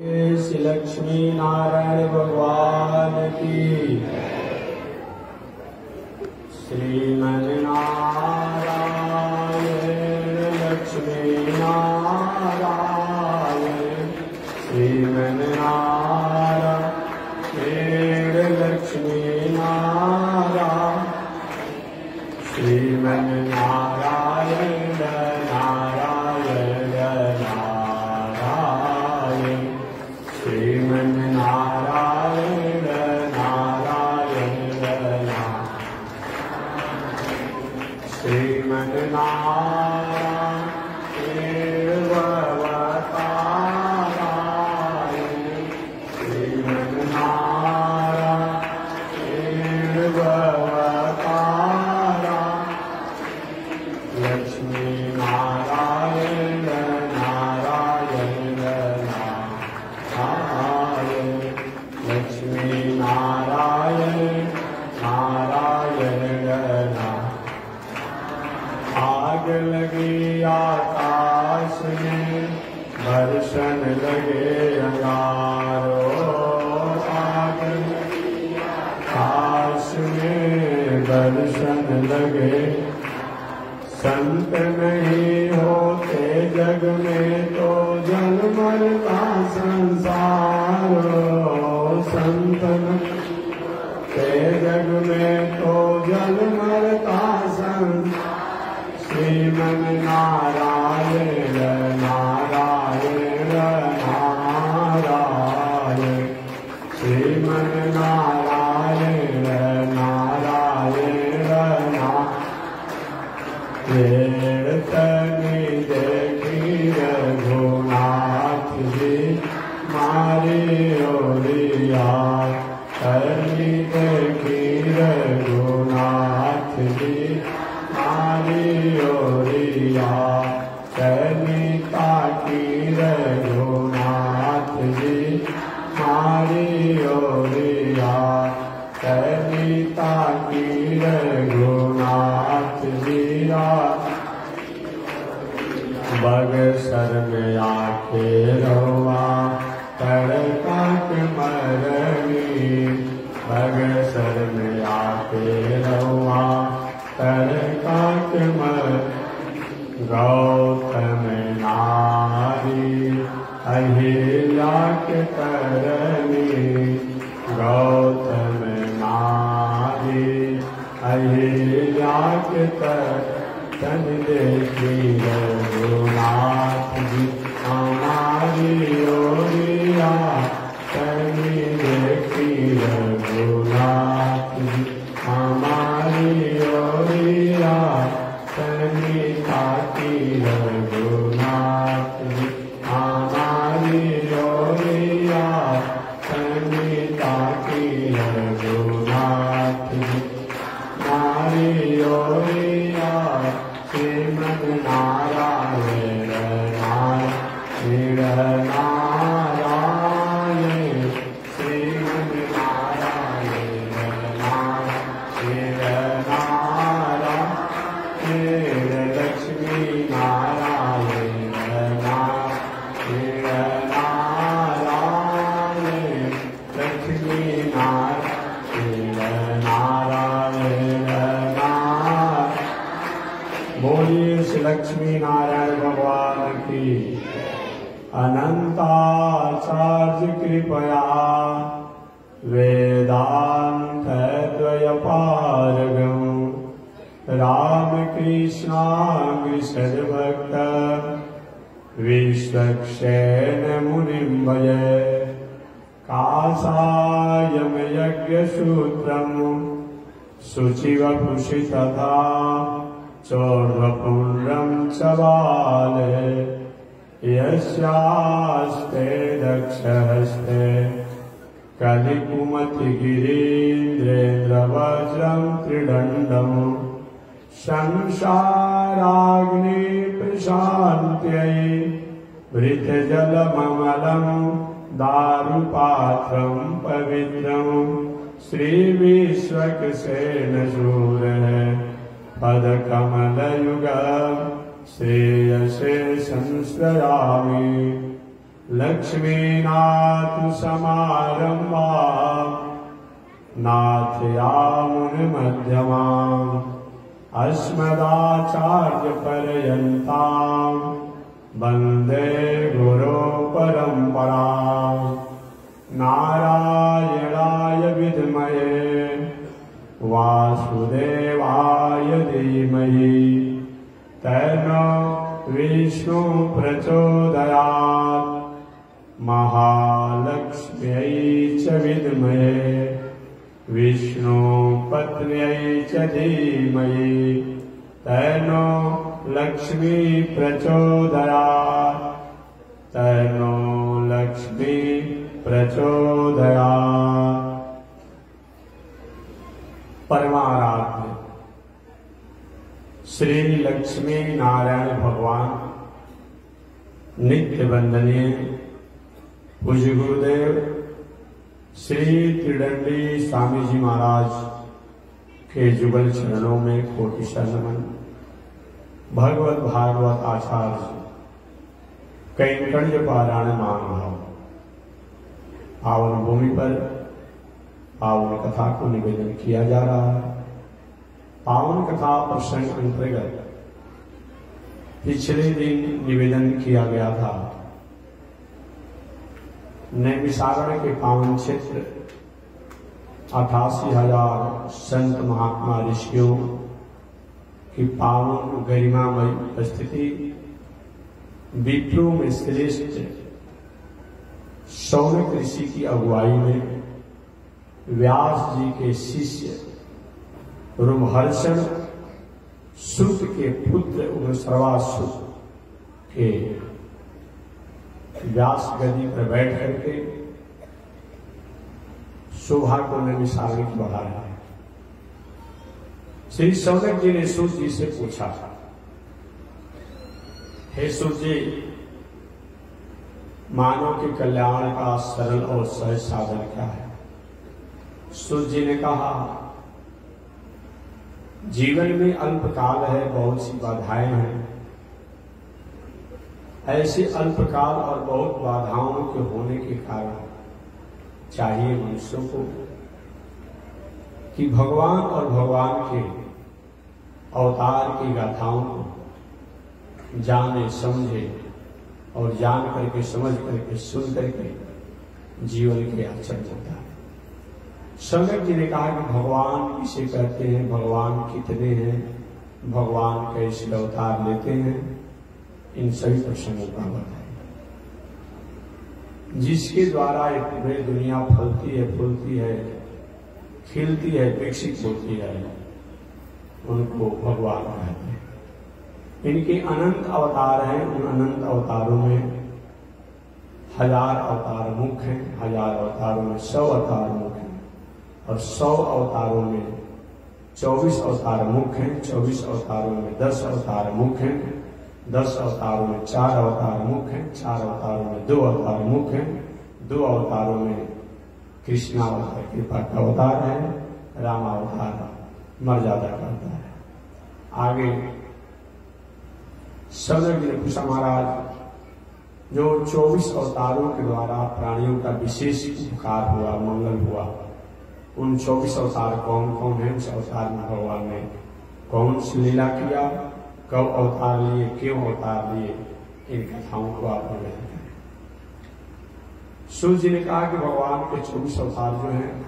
श्री लक्ष्मी नारायण भगवान की। श्रीमन नारायण लक्ष्मी नारायण, श्रीमन नारायण लक्ष्मी नारायण, श्रीमन नारायण नारायण नारायण, श्रीमन नारायण नारायण नारायण, श्रीमन नारायण भवतारायण, श्रीमन नारायण भवतारायण, लक्ष्मी नारायण नारायण नारायण, लक्ष्मी नारायण नारायण नारायण। आग लगी आकाश में, दर्शन लगे अंगारों, आग लगी आकाश में, दर्शन लगे। संत नहीं होते जग में तो जन मरता संसार, संत नहीं होते जग में तो जन मरता संसार। श्रीमन नारायण नारायण नारायण, श्रीमन नारायण नारायण नारायण। तनी देखी रघुनाथ जी मारी ओरिया, तनी देखी रघुनाथ जी मारी ओरिया, तनी ताकी रघुनाथ जी मारी ओरिया, तनी ताकी रघुनाथ जी। बगसर में आके रवा तड़का के मरनी, बगसर में आके रवा तड़का के मरनी। गौतम नारी अहिल्या के करनी, गौतम नारी अहिल्या के करनी। तन देखी रघुनाथ जी हमारी ओरिया, तनी देखी रघुनाथ जी हमारी ओरिया, तनी ताकी रघुनाथ जी हमारी ओरिया, तनी ताकी रघुनाथ जी हमारी ओरिया। श्रीमन नारायण नारायण नारायण, श्रीमन नारायण नारायण नारायण, लक्ष्मी नारायण नारायण नारायण, लक्ष्मी नारायण नारायण नारायण। बोलिए श्री लक्ष्मी नारायण भगवान की। अनंताचार्य कृपया वेदांत द्वयपारगम, रामकृष्णाग्रसर भक्त विश्वक्षेण मुनिं भजे। काषायं यज्ञसूत्रं शुचिवपुषि तथा चोर्वपुण्ड्रं च बाले, यस्यास्ते दक्षहस्ते कलिकुमतिगिरीन्द्रेन्द्रवज्रं त्रिदण्डं। संसाराग्नि प्रशान्त्यै वृतजलममलं दारुपात्रं पवित्रं। श्रीविश्वक्सेन शूरः पदकमलयुग श्रेयसे संस्मरामि। लक्ष्मीनाथ समारंभा नाथयामुनिमध्यमाम् अस्मदाचार्यपर्यन्तां वन्दे गुरुपरम्पराम्। नारायणाय विद्महे वासुदेवाय धीमहि तन्नो विष्णु प्रचोदयात्। महालक्ष्म्यै च विद्महे विष्णुपत्न्यै च धीमहि तन्नो लक्ष्मी प्रचोदयात्। तन्नो लक्ष्मी प्रचोदयात्। परमाराध्य श्री लक्ष्मी नारायण भगवान नित्य वंदनीय पूज्य गुरुदेव श्री त्रिदंडी स्वामी जी महाराज के जुगल चरणों में कोटि नमन। भगवत भागवत आचार्य कैंकर्य पारायण महानुभाव पावन भूमि पर पावन कथा को निवेदन किया जा रहा है। पावन कथा प्रसंग अंतर्गत पिछले दिन निवेदन किया गया था नैमिषारण्य के पावन क्षेत्र 88,000 संत महात्मा ऋषियों की पावन गरिमामय उपस्थिति, विप्रो में श्रेष्ठ शौनक ऋषि की अगुवाई में व्यास जी के शिष्य रोमहर्षण सुत के पुत्र सर्वासुत के व्यास गद्दी पर बैठ करके शोभा को नैमिषारण्य की बढ़ा रहे हैं। श्री शौनक जी ने सूत जी से पूछा, हे सूत जी, मानव के कल्याण का सरल और सहज साधन क्या है? सूत जी ने कहा, जीवन में अल्पकाल है, बहुत सी बाधाएं हैं। ऐसे अल्पकाल और बहुत बाधाओं के होने के कारण चाहिए मनुष्यों को कि भगवान और भगवान के अवतार की गाथाओं को जाने, समझे और जान करके, समझ करके, सुन करके जीवन के आचरण होता है। शौनक जी ने कहा कि भगवान किसे कहते हैं, भगवान कितने हैं, भगवान कैसे अवतार लेते हैं, इन सभी प्रश्नों का बताएं। जिसके द्वारा ये पूरी दुनिया फलती है, फूलती है, खिलती है, विकसित होती है, उनको भगवान कहते हैं। इनके अनंत अवतार हैं। उन अनंत अवतारों में 1000 अवतार मुख्य हैं, 1000 अवतारों में 100 अवतार मुख्य हैं और 100 अवतारों में 24 अवतार मुख्य हैं, 24 अवतारों में 10 अवतार मुख्य हैं, 10 अवतारों में 4 अवतार मुख्य हैं, 4 अवतारों में 2 अवतार मुख्य हैं, 2 अवतारों में कृष्णावतार कृपा का अवतार है, रामावतार मर्यादा का अवतार है। आगे शौनक जी ने पूछा, महाराज, जो 24 अवतारों के द्वारा प्राणियों का विशेष उपकार हुआ, मंगल हुआ, उन 24 अवतार कौन कौन है? उस अवतार में भगवान ने कौन सी लीला किया, कब अवतार लिए, क्यों अवतार लिए, इन कथाओं को आप निवेदन करें। सूर्य जी ने कहा कि भगवान के 24 अवतार जो हैं,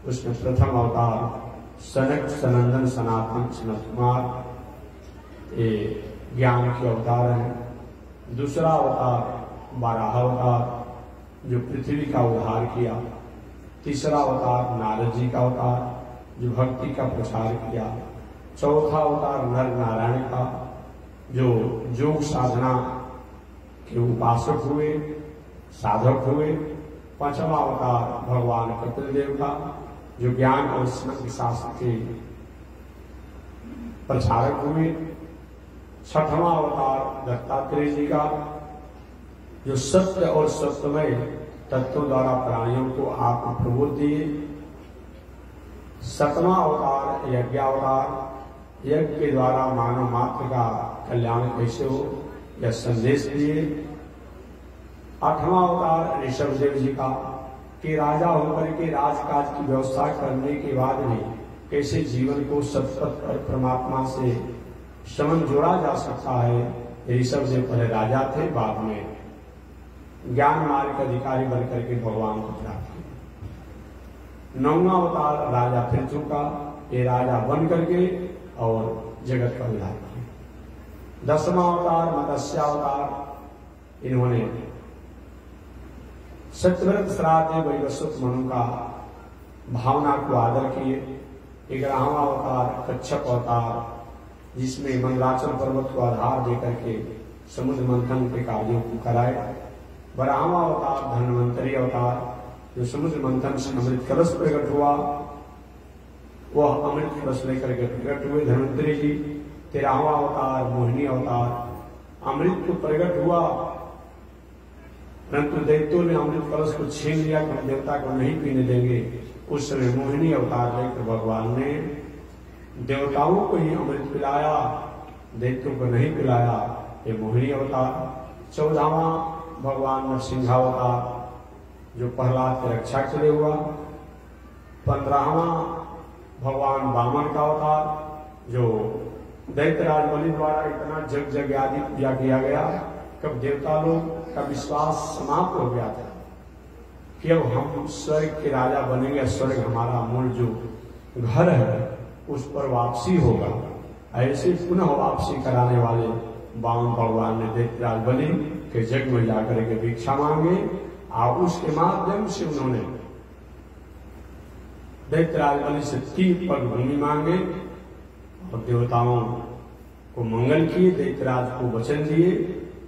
उसमें प्रथम अवतार सनक सनंदन सनातन सनत कुमार, ये ज्ञान के अवतार हैं। दूसरा अवतार बाराह अवतार, जो पृथ्वी का उद्धार किया। तीसरा अवतार नारद जी का अवतार, जो भक्ति का प्रचार किया। चौथा अवतार नर नारायण का, जो योग साधना के उपासक हुए, साधक हुए। पांचवा अवतार भगवान कपिल देव का, जो ज्ञान और शास्त्र के प्रचारक हुए। छठवां अवतार दत्तात्रेय जी का, जो सत्य और सत्यमय तत्वों द्वारा प्राणियों को आत्म प्रबोध दिए। 7वां अवतार यज्ञावतार, यज्ञ के द्वारा मानव मात्र का कल्याण कैसे हो यह संदेश दिए। 8वां अवतार ऋषभदेव जी का कि राजा होकर के राजकाज की व्यवस्था करने के बाद भी कैसे जीवन को सतपथ पर परमात्मा से समन जोड़ा जा सकता है। ऋषभदेव पहले राजा थे, बाद में ज्ञान मार्ग के अधिकारी बनकर के भगवान को प्राप्त किया। 9वां अवतार राजा पृथु का, ये राजा बन करके और जगत का उद्धार किया। 10वां अवतार मत्स्यावतार, इन्होंने सत्यव्रत श्राद्ध वैवस्वत मनु का भावना को आदर किए। 11वां अवतार कच्छप अवतार, जिसमें मंदराचल पर्वत को आधार देकर के समुद्र मंथन के कार्यों को कराए। 12वां अवतार धन्वंतरी अवतार, जो समुद्र मंथन से अमृत कलश प्रकट हुआ, वह अमृत कलश लेकर के प्रकट हुए धन्वंतरी जी। 13वां अवतार मोहिनी अवतार, अमृत को प्रकट हुआ, परंतु दैत्यों ने अमृत कलश को छीन लिया कि हम देवता को नहीं पीने देंगे। उस समय मोहिनी अवतार लेकर भगवान ने देवताओं को ही अमृत पिलाया, दैत्यों को नहीं पिलाया, ये मोहिनी अवतार। 14वां भगवान नरसिंहावतार, जो प्रहलाद की रक्षा के लिए हुआ। 15वां भगवान वामन का अवतार, जो दैत्यराज बलि द्वारा इतना जग आदि पूजा किया गया, कब देवता लोग का विश्वास समाप्त हो गया था कि अब हम स्वर्ग के राजा बनेंगे, स्वर्ग हमारा मूल जो घर है उस पर वापसी होगा। ऐसे पुनः वापसी कराने वाले वामन भगवान ने दैत्यराज बलि के जग में जाकर के भिक्षा मांगे और उसके माध्यम से उन्होंने दैत्यराज बलि से 3 पग भूमि मांगे और देवताओं को मंगल किए। दैत्यराज को वचन दिए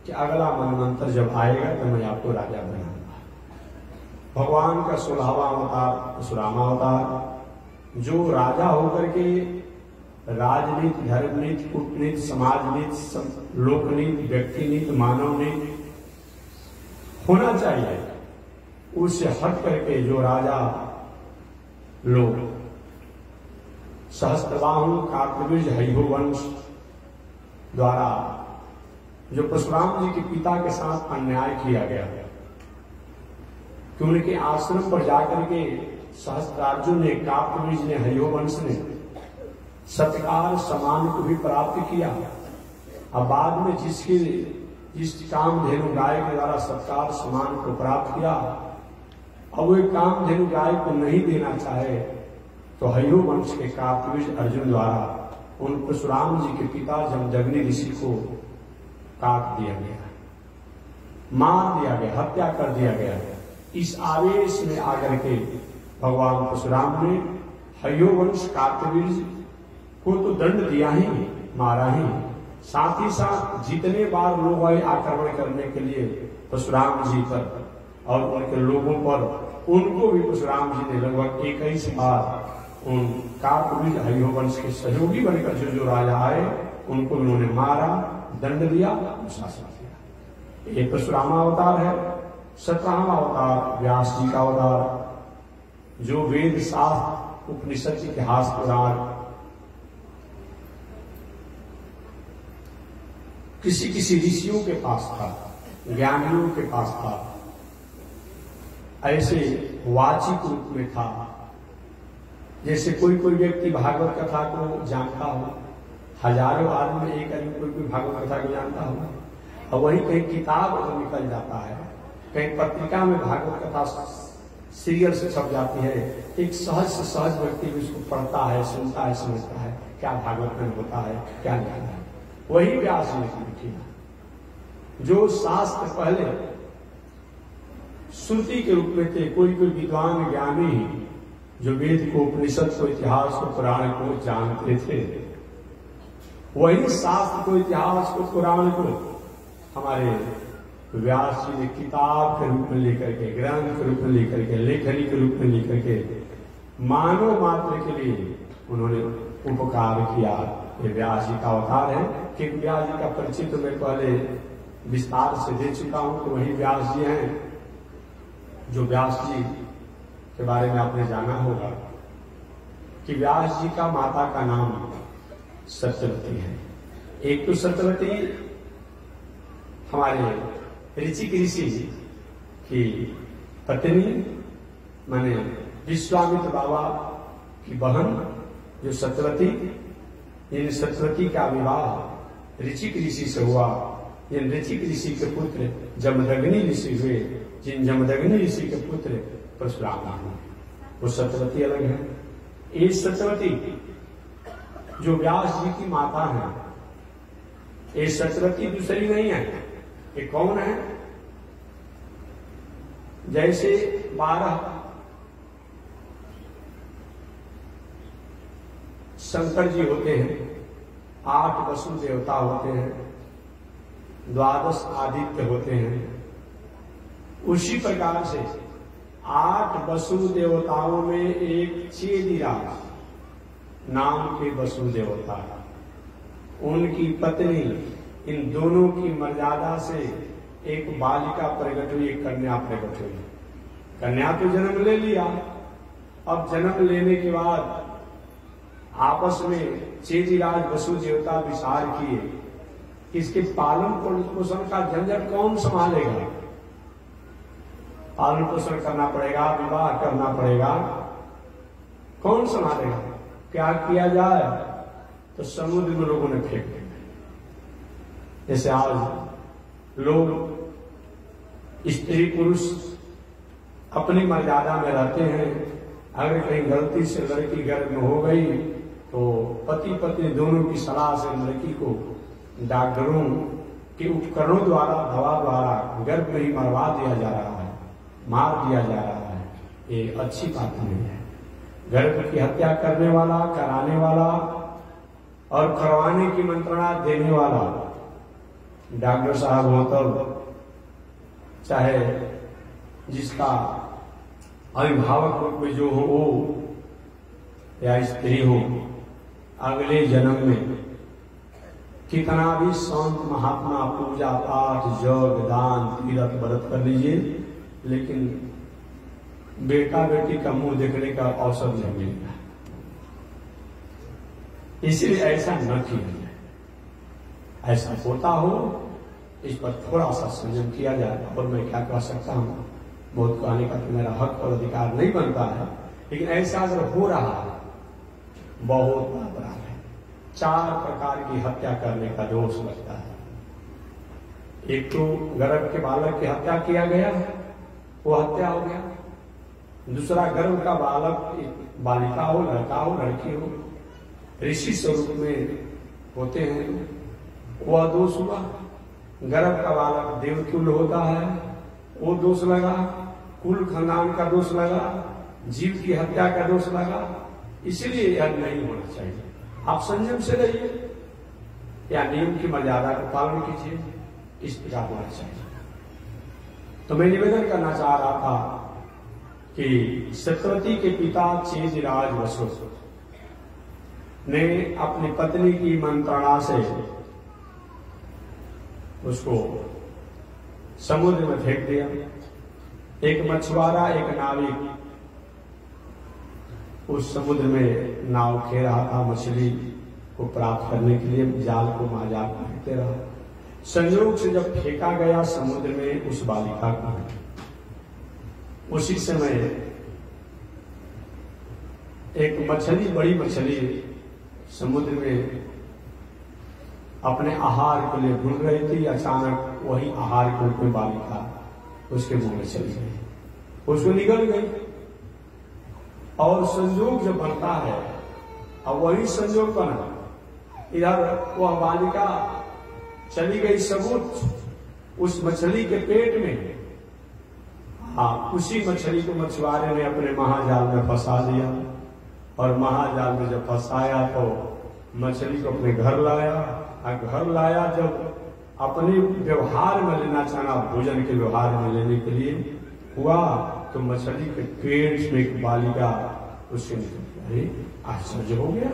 कि अगला मनवंतर जब आएगा तो मैं आपको राजा बनाऊंगा। भगवान का 16वां अवतार परशुरामा अवतार, जो राजा होकर के राजनीति, धर्मनीति, कूटनीति, समाजनीति, लोकनीति, व्यक्तिनीति, मानव नीति होना चाहिए, उससे हट करके जो राजा लोग सहस्त्रबाहु कार्तवीर्य हय्यो वंश द्वारा जो परशुराम जी के पिता के साथ अन्याय किया गया कि उनके आश्रम पर जाकर के सहस्त्रार्जुन ने, कार्तवीर्य ने, हय्यो वंश ने सत्कार सम्मान को भी प्राप्त किया। अब बाद में जिस कामधेनु गाय के द्वारा सत्कार सम्मान को प्राप्त किया, अब वो कामधेनु गाय को नहीं देना चाहे तो हय्यो वंश के कार्तवीर्य अर्जुन द्वारा उन परशुराम जी के पिता जमदग्नि ऋषि को काट दिया गया, मार दिया गया, हत्या कर दिया गया। इस आवेश में आकर के भगवान परशुराम ने हय्यो वंश कार्तवीर्य को तो दंड दिया ही, मारा ही, साथ ही साथ जितने बार लोग आए आक्रमण करने के लिए परशुराम जी पर और उनके लोगों पर, उनको भी परशुराम जी ने लगभग 21 बार उन कार्तवीर्य हय्यो वंश के सहयोगी बनकर जो राजा आए उनको उन्होंने मारा, दंड दिया, शासन किया। ये परशुरामा अवतार है। 17वां अवतार व्यास जी का अवतार, जो वेद शास्त्र उपनिषद इतिहास पुराण किसी ऋषियों के पास था, ज्ञानियों के पास था, ऐसे वाचिक रूप में था। जैसे कोई व्यक्ति भागवत कथा को जानता हो, हजारों आदमी में एक आदमी कोई भागवत कथा को जानता हो, और वही कहीं किताब तो निकल जाता है, कहीं पत्रिका में भागवत कथा सीरियल से छप जाती है, एक सहज से सहज व्यक्ति भी उसको पढ़ता है, सुनता है, समझता है क्या भागवत में होता है, क्या नहीं है। वही व्यास जी की लिखी जो शास्त्र पहले श्रुति के रूप में थे, कोई विद्वान ज्ञानी जो वेद को, उपनिषद को, इतिहास को, पुराण को जानते थे, वही शास्त्र को, इतिहास को, पुराण को हमारे व्यास जी ने किताब के रूप में लेकर के, ग्रंथ के रूप में लेकर के, लेखनी के रूप में लेकर के मानव मात्र के लिए उन्होंने उपकार किया। ये व्यास जी का अवतार है कि व्यास जी का परिचय तो मैं पहले विस्तार से दे चुका हूं कि वही व्यास जी हैं जो व्यास जी के बारे में आपने जाना होगा कि व्यास जी का माता का नाम सत्यवती है। एक तो सत्यवती हमारे ऋषि कि पत्नी माने विश्वामित्र बाबा की बहन जो सत्यवती, इन सत्यवती का विवाह ऋचिक ऋषि से हुआ। इन ऋचिक ऋषि के पुत्र जमदग्नि ऋषि हुए, जिन जमदग्नि ऋषि के पुत्र परशुराम हुए। वो सत्यवती अलग है। ये सत्यवती जो व्यास जी की माता है, ये सत्यवती दूसरी नहीं है। ये कौन है? जैसे 12 शंकर जी होते हैं, 8 वसु देवता होते हैं, 12 आदित्य होते हैं, उसी प्रकार से 8 वसु देवताओं में एक चेदिराज नाम के वसु देवता, उनकी पत्नी, इन दोनों की मर्यादा से एक बालिका प्रकट हुई, एक कन्या प्रकट हुई। कन्या तो जन्म ले लिया। अब जन्म लेने के बाद आपस में चेदिराज वसु देवता विचार किए, इसके पालन पोषण का झंझट कौन संभालेगा? पालन पोषण करना पड़ेगा, विवाह करना पड़ेगा, कौन संभालेगा? क्या किया जाए? तो समुद्र में लोगों ने फेंक दिया। जैसे आज लोग स्त्री पुरुष अपनी मर्यादा में रहते हैं, अगर कहीं गलती से लड़की गर्भ में हो गई तो पति पत्नी दोनों की सलाह से लड़की को डॉक्टरों के उपकरणों द्वारा, दवा द्वारा गर्भ में ही मरवा दिया जा रहा है, मार दिया जा रहा है। ये अच्छी बात नहीं है। गर्भ की हत्या करने वाला, कराने वाला और करवाने की मंत्रणा देने वाला डॉक्टर साहब हो, तब चाहे जिसका अभिभावक रूप में जो हो वो या स्त्री हो, अगले जन्म में कितना भी संत महात्मा पूजा पाठ जग दान तीर्थ व्रत कर लीजिए, लेकिन बेटा बेटी का मुंह देखने का अवसर नहीं मिलेगा। इसलिए ऐसा न किया जाए। ऐसा होता हो, इस पर थोड़ा सा संयम किया जाए। और मैं क्या कह सकता हूं, बहुत कहने का तो मेरा हक और अधिकार नहीं बनता है, लेकिन ऐसा अगर हो रहा है बहुत बड़ा अपराध है। 4 प्रकार की हत्या करने का दोष लगता है। एक तो गर्भ के बालक की हत्या किया गया, वो हत्या हो गया। दूसरा, गर्भ का बालक बालिका हो, लड़का हो, लड़की हो, ऋषि स्वरूप में होते हैं, वह दोष हुआ। गर्भ का बालक देवतुल होता है, वो दोष लगा। कुल खानदान का दोष लगा, जीव की हत्या का दोष लगा। इसलिए यह नहीं होना चाहिए। आप संयम से रहिए या नियम की मर्यादा का पालन कीजिए, इस प्रकार होना चाहिए। तो मैं निवेदन करना चाह रहा था कि सत्यवती के पिता चेदिराज वसु ने अपनी पत्नी की मंत्रणा से उसको समुद्र में फेंक दिया। एक मछुआरा, एक नाविक उस समुद्र में नाव खे रहा था, मछली को प्राप्त करने के लिए जाल को महाजाल फेंकते रहा। संयोग से जब फेंका गया समुद्र में उस बालिका को, उसी समय एक मछली, बड़ी मछली समुद्र में अपने आहार के लिए ढूंढ रही थी। अचानक वही आहार के रूप में बालिका उसके मुंह में चली गई, उसको निगल गई। और संयोग जो बनता है, अब वही संयोग बना, इधर वह बालिका चली गई सबूत उस मछली के पेट में। हाँ, उसी मछली को मछुआरे ने अपने महाजाल में फंसा दिया, और महाजाल में जब फंसाया तो मछली को अपने घर लाया। और घर लाया जब अपने व्यवहार में लेना चाहा, भोजन के व्यवहार में लेने के लिए हुआ, तो मछली के पेट में एक बालिका उससे निकल गई। आश्चर्य हो गया।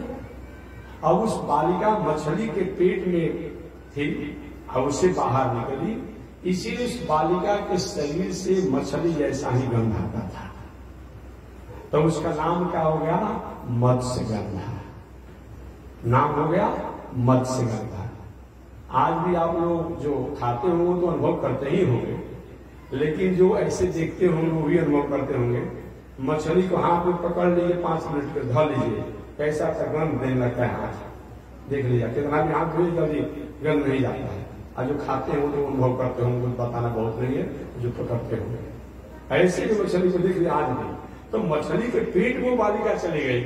अब उस बालिका मछली के पेट में थी, अब उससे बाहर निकली, इसीलिए उस बालिका के शरीर से मछली जैसा ही गंध आता था। तो उसका नाम क्या हो गया? मत्स्यगंधा। नाम हो गया मत्स्यगंधा। आज भी आप लोग जो खाते होंगे तो अनुभव करते ही होंगे लेकिन जो ऐसे देखते होंगे वो भी अनुभव करते होंगे। मछली को हाथ में पकड़ लीजिए, 5 मिनट के धो लीजिए, कैसा गंध देने लगता है हाथ, देख लीजिए। कितना भी हाथ धोइए जल्दी गंध नहीं जाता है। और जो खाते हैं वो तो अनुभव करते होंगे, कुछ बताना बहुत नहीं है, जो पकड़ते होंगे। ऐसे ही मछली को देख लिया आज नहीं, तो मछली के पेट में बालिका चली गई,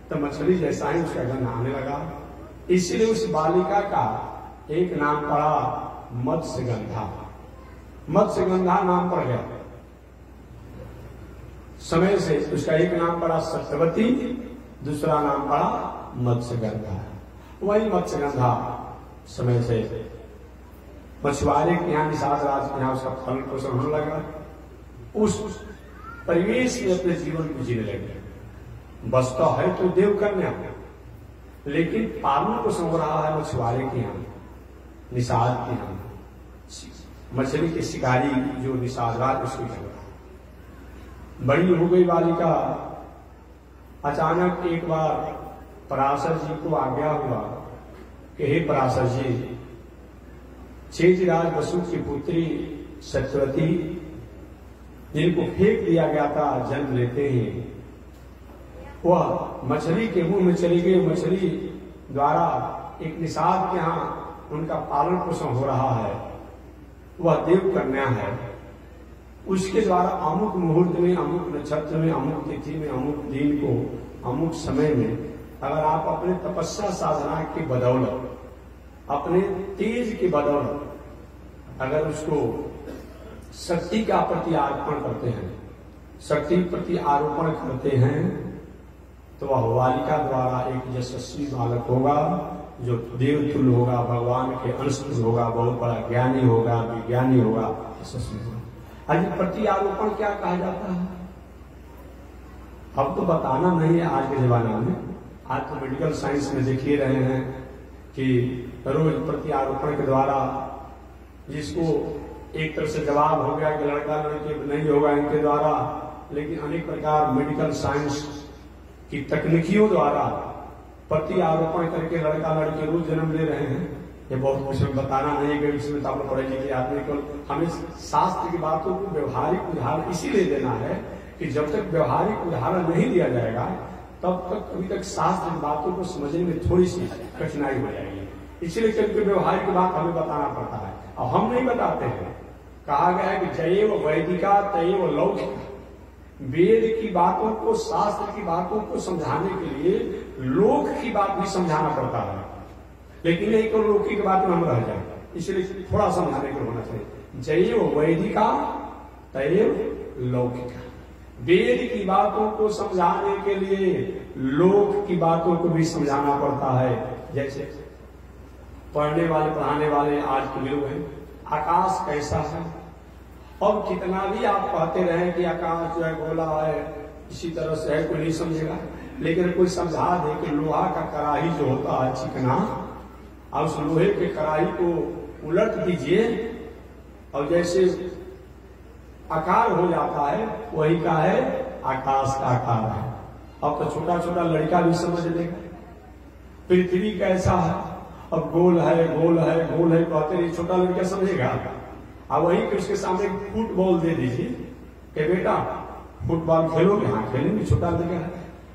तो मछली जैसा ही उसका गंध आने लगा। इसीलिए उस बालिका का एक नाम पड़ा मत्स्यगंधा। मत्स्यगंधा नाम पड़ गया। समय से उसका एक नाम पड़ा सत्यवती, दूसरा नाम पड़ा मत्स्यगंधा। वही मत्स्यगंधा समय से मछुआरे के यहाँ, निषाद राज के यहाँ उसका फल पोषण होने लगा। उस परिवेश में अपने जीवन को जीने लगे। बसता है तो देव कन्या, लेकिन पालन पोषण हो रहा है मछुआरे के यहाँ, निषाद के यहाँ। मछली के शिकारी जो निषाद राज उसकी जगह बड़ी हो गई बालिका। अचानक एक बार पराशर जी को आज्ञा हुआ कि हे पराशर जी, चेतराज वसु की पुत्री सत्यवती जिनको फेंक दिया गया था जन्म लेते ही, वह मछली के मुंह में चली गई। मछली द्वारा एक निषाद के यहाँ उनका पालन पोषण हो रहा है। वह देव कन्या है। उसके द्वारा अमुक मुहूर्त में, अमुक नक्षत्र में, अमुक तिथि में, अमुक दिन को, अमुक समय में अगर आप अपने तपस्या साधना की बदौलत, अपने तेज की बदौलत अगर उसको शक्ति का प्रति आरोपण करते हैं, शक्ति प्रति आरोपण करते हैं, तो वह बालिका द्वारा एक यशस्वी बालक होगा, जो देवतुल्य होगा, भगवान के अंश होगा, बहुत बड़ा ज्ञानी होगा, विज्ञानी होगा, यशस्वी होगा। आज प्रति आरोपण क्या कहा जाता है? अब तो बताना नहीं है आज के जमाने में। आज तो मेडिकल साइंस में देख ही रहे हैं कि रोज प्रति आरोपण के द्वारा जिसको एक तरह से जवाब हो गया कि लड़का लड़की नहीं होगा इनके द्वारा, लेकिन अनेक प्रकार मेडिकल साइंस की तकनीकियों द्वारा प्रति आरोपण करके लड़का लड़की रोज जन्म ले रहे हैं। ये बहुत कुछ बताना नहीं है, इसमें तो आप लोग पढ़े लिखे आदमी को हमें शास्त्र की बातों को व्यवहारिक उदाहरण इसीलिए देना है कि जब तक व्यवहारिक उदाहरण नहीं दिया जाएगा तब तक अभी तक शास्त्र की बातों को समझने में थोड़ी सी कठिनाई हो जाएगी। इसीलिए कभी व्यवहारिक बात हमें बताना पड़ता है और हम नहीं बताते हैं। कहा गया है कि जैव वैदिका तैव लौकिका। वेद की बातों को, शास्त्र की बातों को समझाने के लिए लोक की बात भी समझाना पड़ता है, लेकिन नहीं तो लौकिक बात में हम रह जाए, इसलिए थोड़ा समझाने को होना चाहिए। जैव वैदिका तैव लौकिका। वेद की बातों को समझाने के लिए लोक की बातों को भी समझाना पड़ता है। जैसे पढ़ने वाले पढ़ाने वाले आज के लोग हैं, आकाश कैसा है, और कितना भी आप कहते रहे कि आकाश जो है गोला है, इसी तरह से है, कोई नहीं समझेगा। लेकिन कोई समझा दे कि लोहा का कड़ाही जो होता है चिकना, और उस लोहे के कड़ाही को उलट दीजिए और जैसे आकार हो जाता है, वही का है आकाश का आकार है। अब तो छोटा छोटा लड़का भी समझ लेगा। पृथ्वी कैसा है, अब गोल है गोल है गोल है कहते नहीं, छोटा लड़का समझेगा। अब वहीं पे उसके सामने फुटबॉल दे दीजिए कि बेटा फुटबॉल खेलोगे, हाँ खेलेंगे, छोटा लड़का है,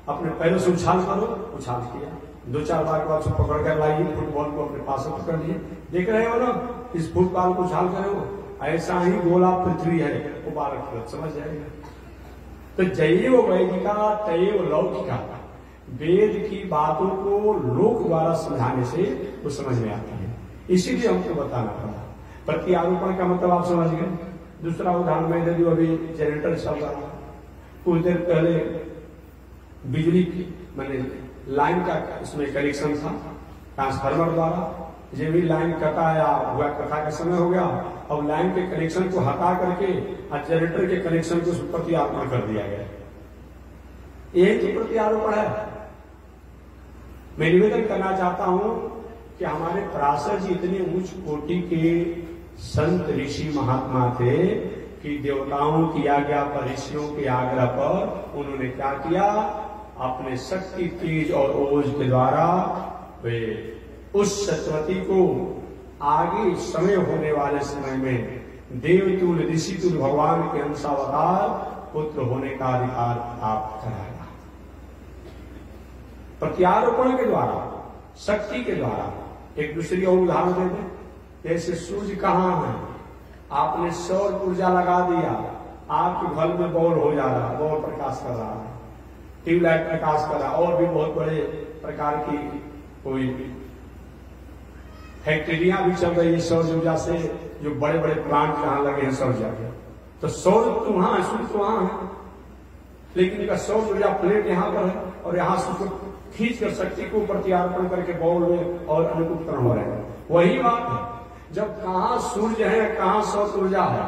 अपने पैरों से उछाल करो, उछाल किया, 2-4 बार के बाद उसको पकड़ कर लाइए, फुटबॉल को अपने पास पकड़ लिए। देख रहे हो ना, इस फुटबॉल को उछाल करे हो, ऐसा ही गोला पृथ्वी है, वो बालक समझ जाएगा। तो जैव वैदिका तैव लौकिका, वेद की बातों को लोक द्वारा समझाने से वो समझ में आती है, इसीलिए हमको बताना पड़ा। प्रति आरोपण का मतलब आप समझ गए। दूसरा उदाहरण मैं दे दूं, अभी जनरेटर चल रहा है, कुछ देर पहले बिजली की मैंने लाइन का इसमें कनेक्शन था ट्रांसफार्मर द्वारा, जब भी लाइन कटा या हुआ, कथा का समय हो गया, अब लाइन के कनेक्शन को हटा करके और जनरेटर के कनेक्शन को प्रति आरोपण कर दिया गया। यही तो प्रति आरोपण है। मैं निवेदन करना चाहता हूं कि हमारे पराशर जी इतने उच्च कोटि के संत ऋषि महात्मा थे कि देवताओं की आज्ञा पर, ऋषियों के आग्रह पर उन्होंने क्या किया, अपने शक्ति, तेज और ओज के द्वारा वे उस सत्यवती को आगे समय होने वाले समय में देवतुल्य ऋषितुल्य भगवान के अंशावतार पुत्र होने का अधिकार प्राप्त कराया। प्रत्यारोपण के द्वारा, शक्ति के द्वारा। एक दूसरी और उदाहरण दे दें, जैसे सूर्य कहाँ है, आपने सौर ऊर्जा लगा दिया, आपके घर में बॉल हो जा रहा है, बॉल प्रकाश कर रहा है, ट्यूबलाइट प्रकाश कर रहा है, और भी बहुत बड़े प्रकार की कोई फैक्ट्रियां भी चल रही है सौर ऊर्जा से, जो बड़े बड़े प्लांट जहां लगे हैं सौर ऊर्जा के। तो सौर तो वहां है, सूर्य तो वहां है, लेकिन इनका सौर ऊर्जा प्लेट यहां पर है और यहां से खींच कर शक्ति को प्रत्यारोपण करके बॉल में और अनेक उपकरण हो रहे हैं। वही बात है, जब कहाँ सूर्य है, कहाँ सौर ऊर्जा है,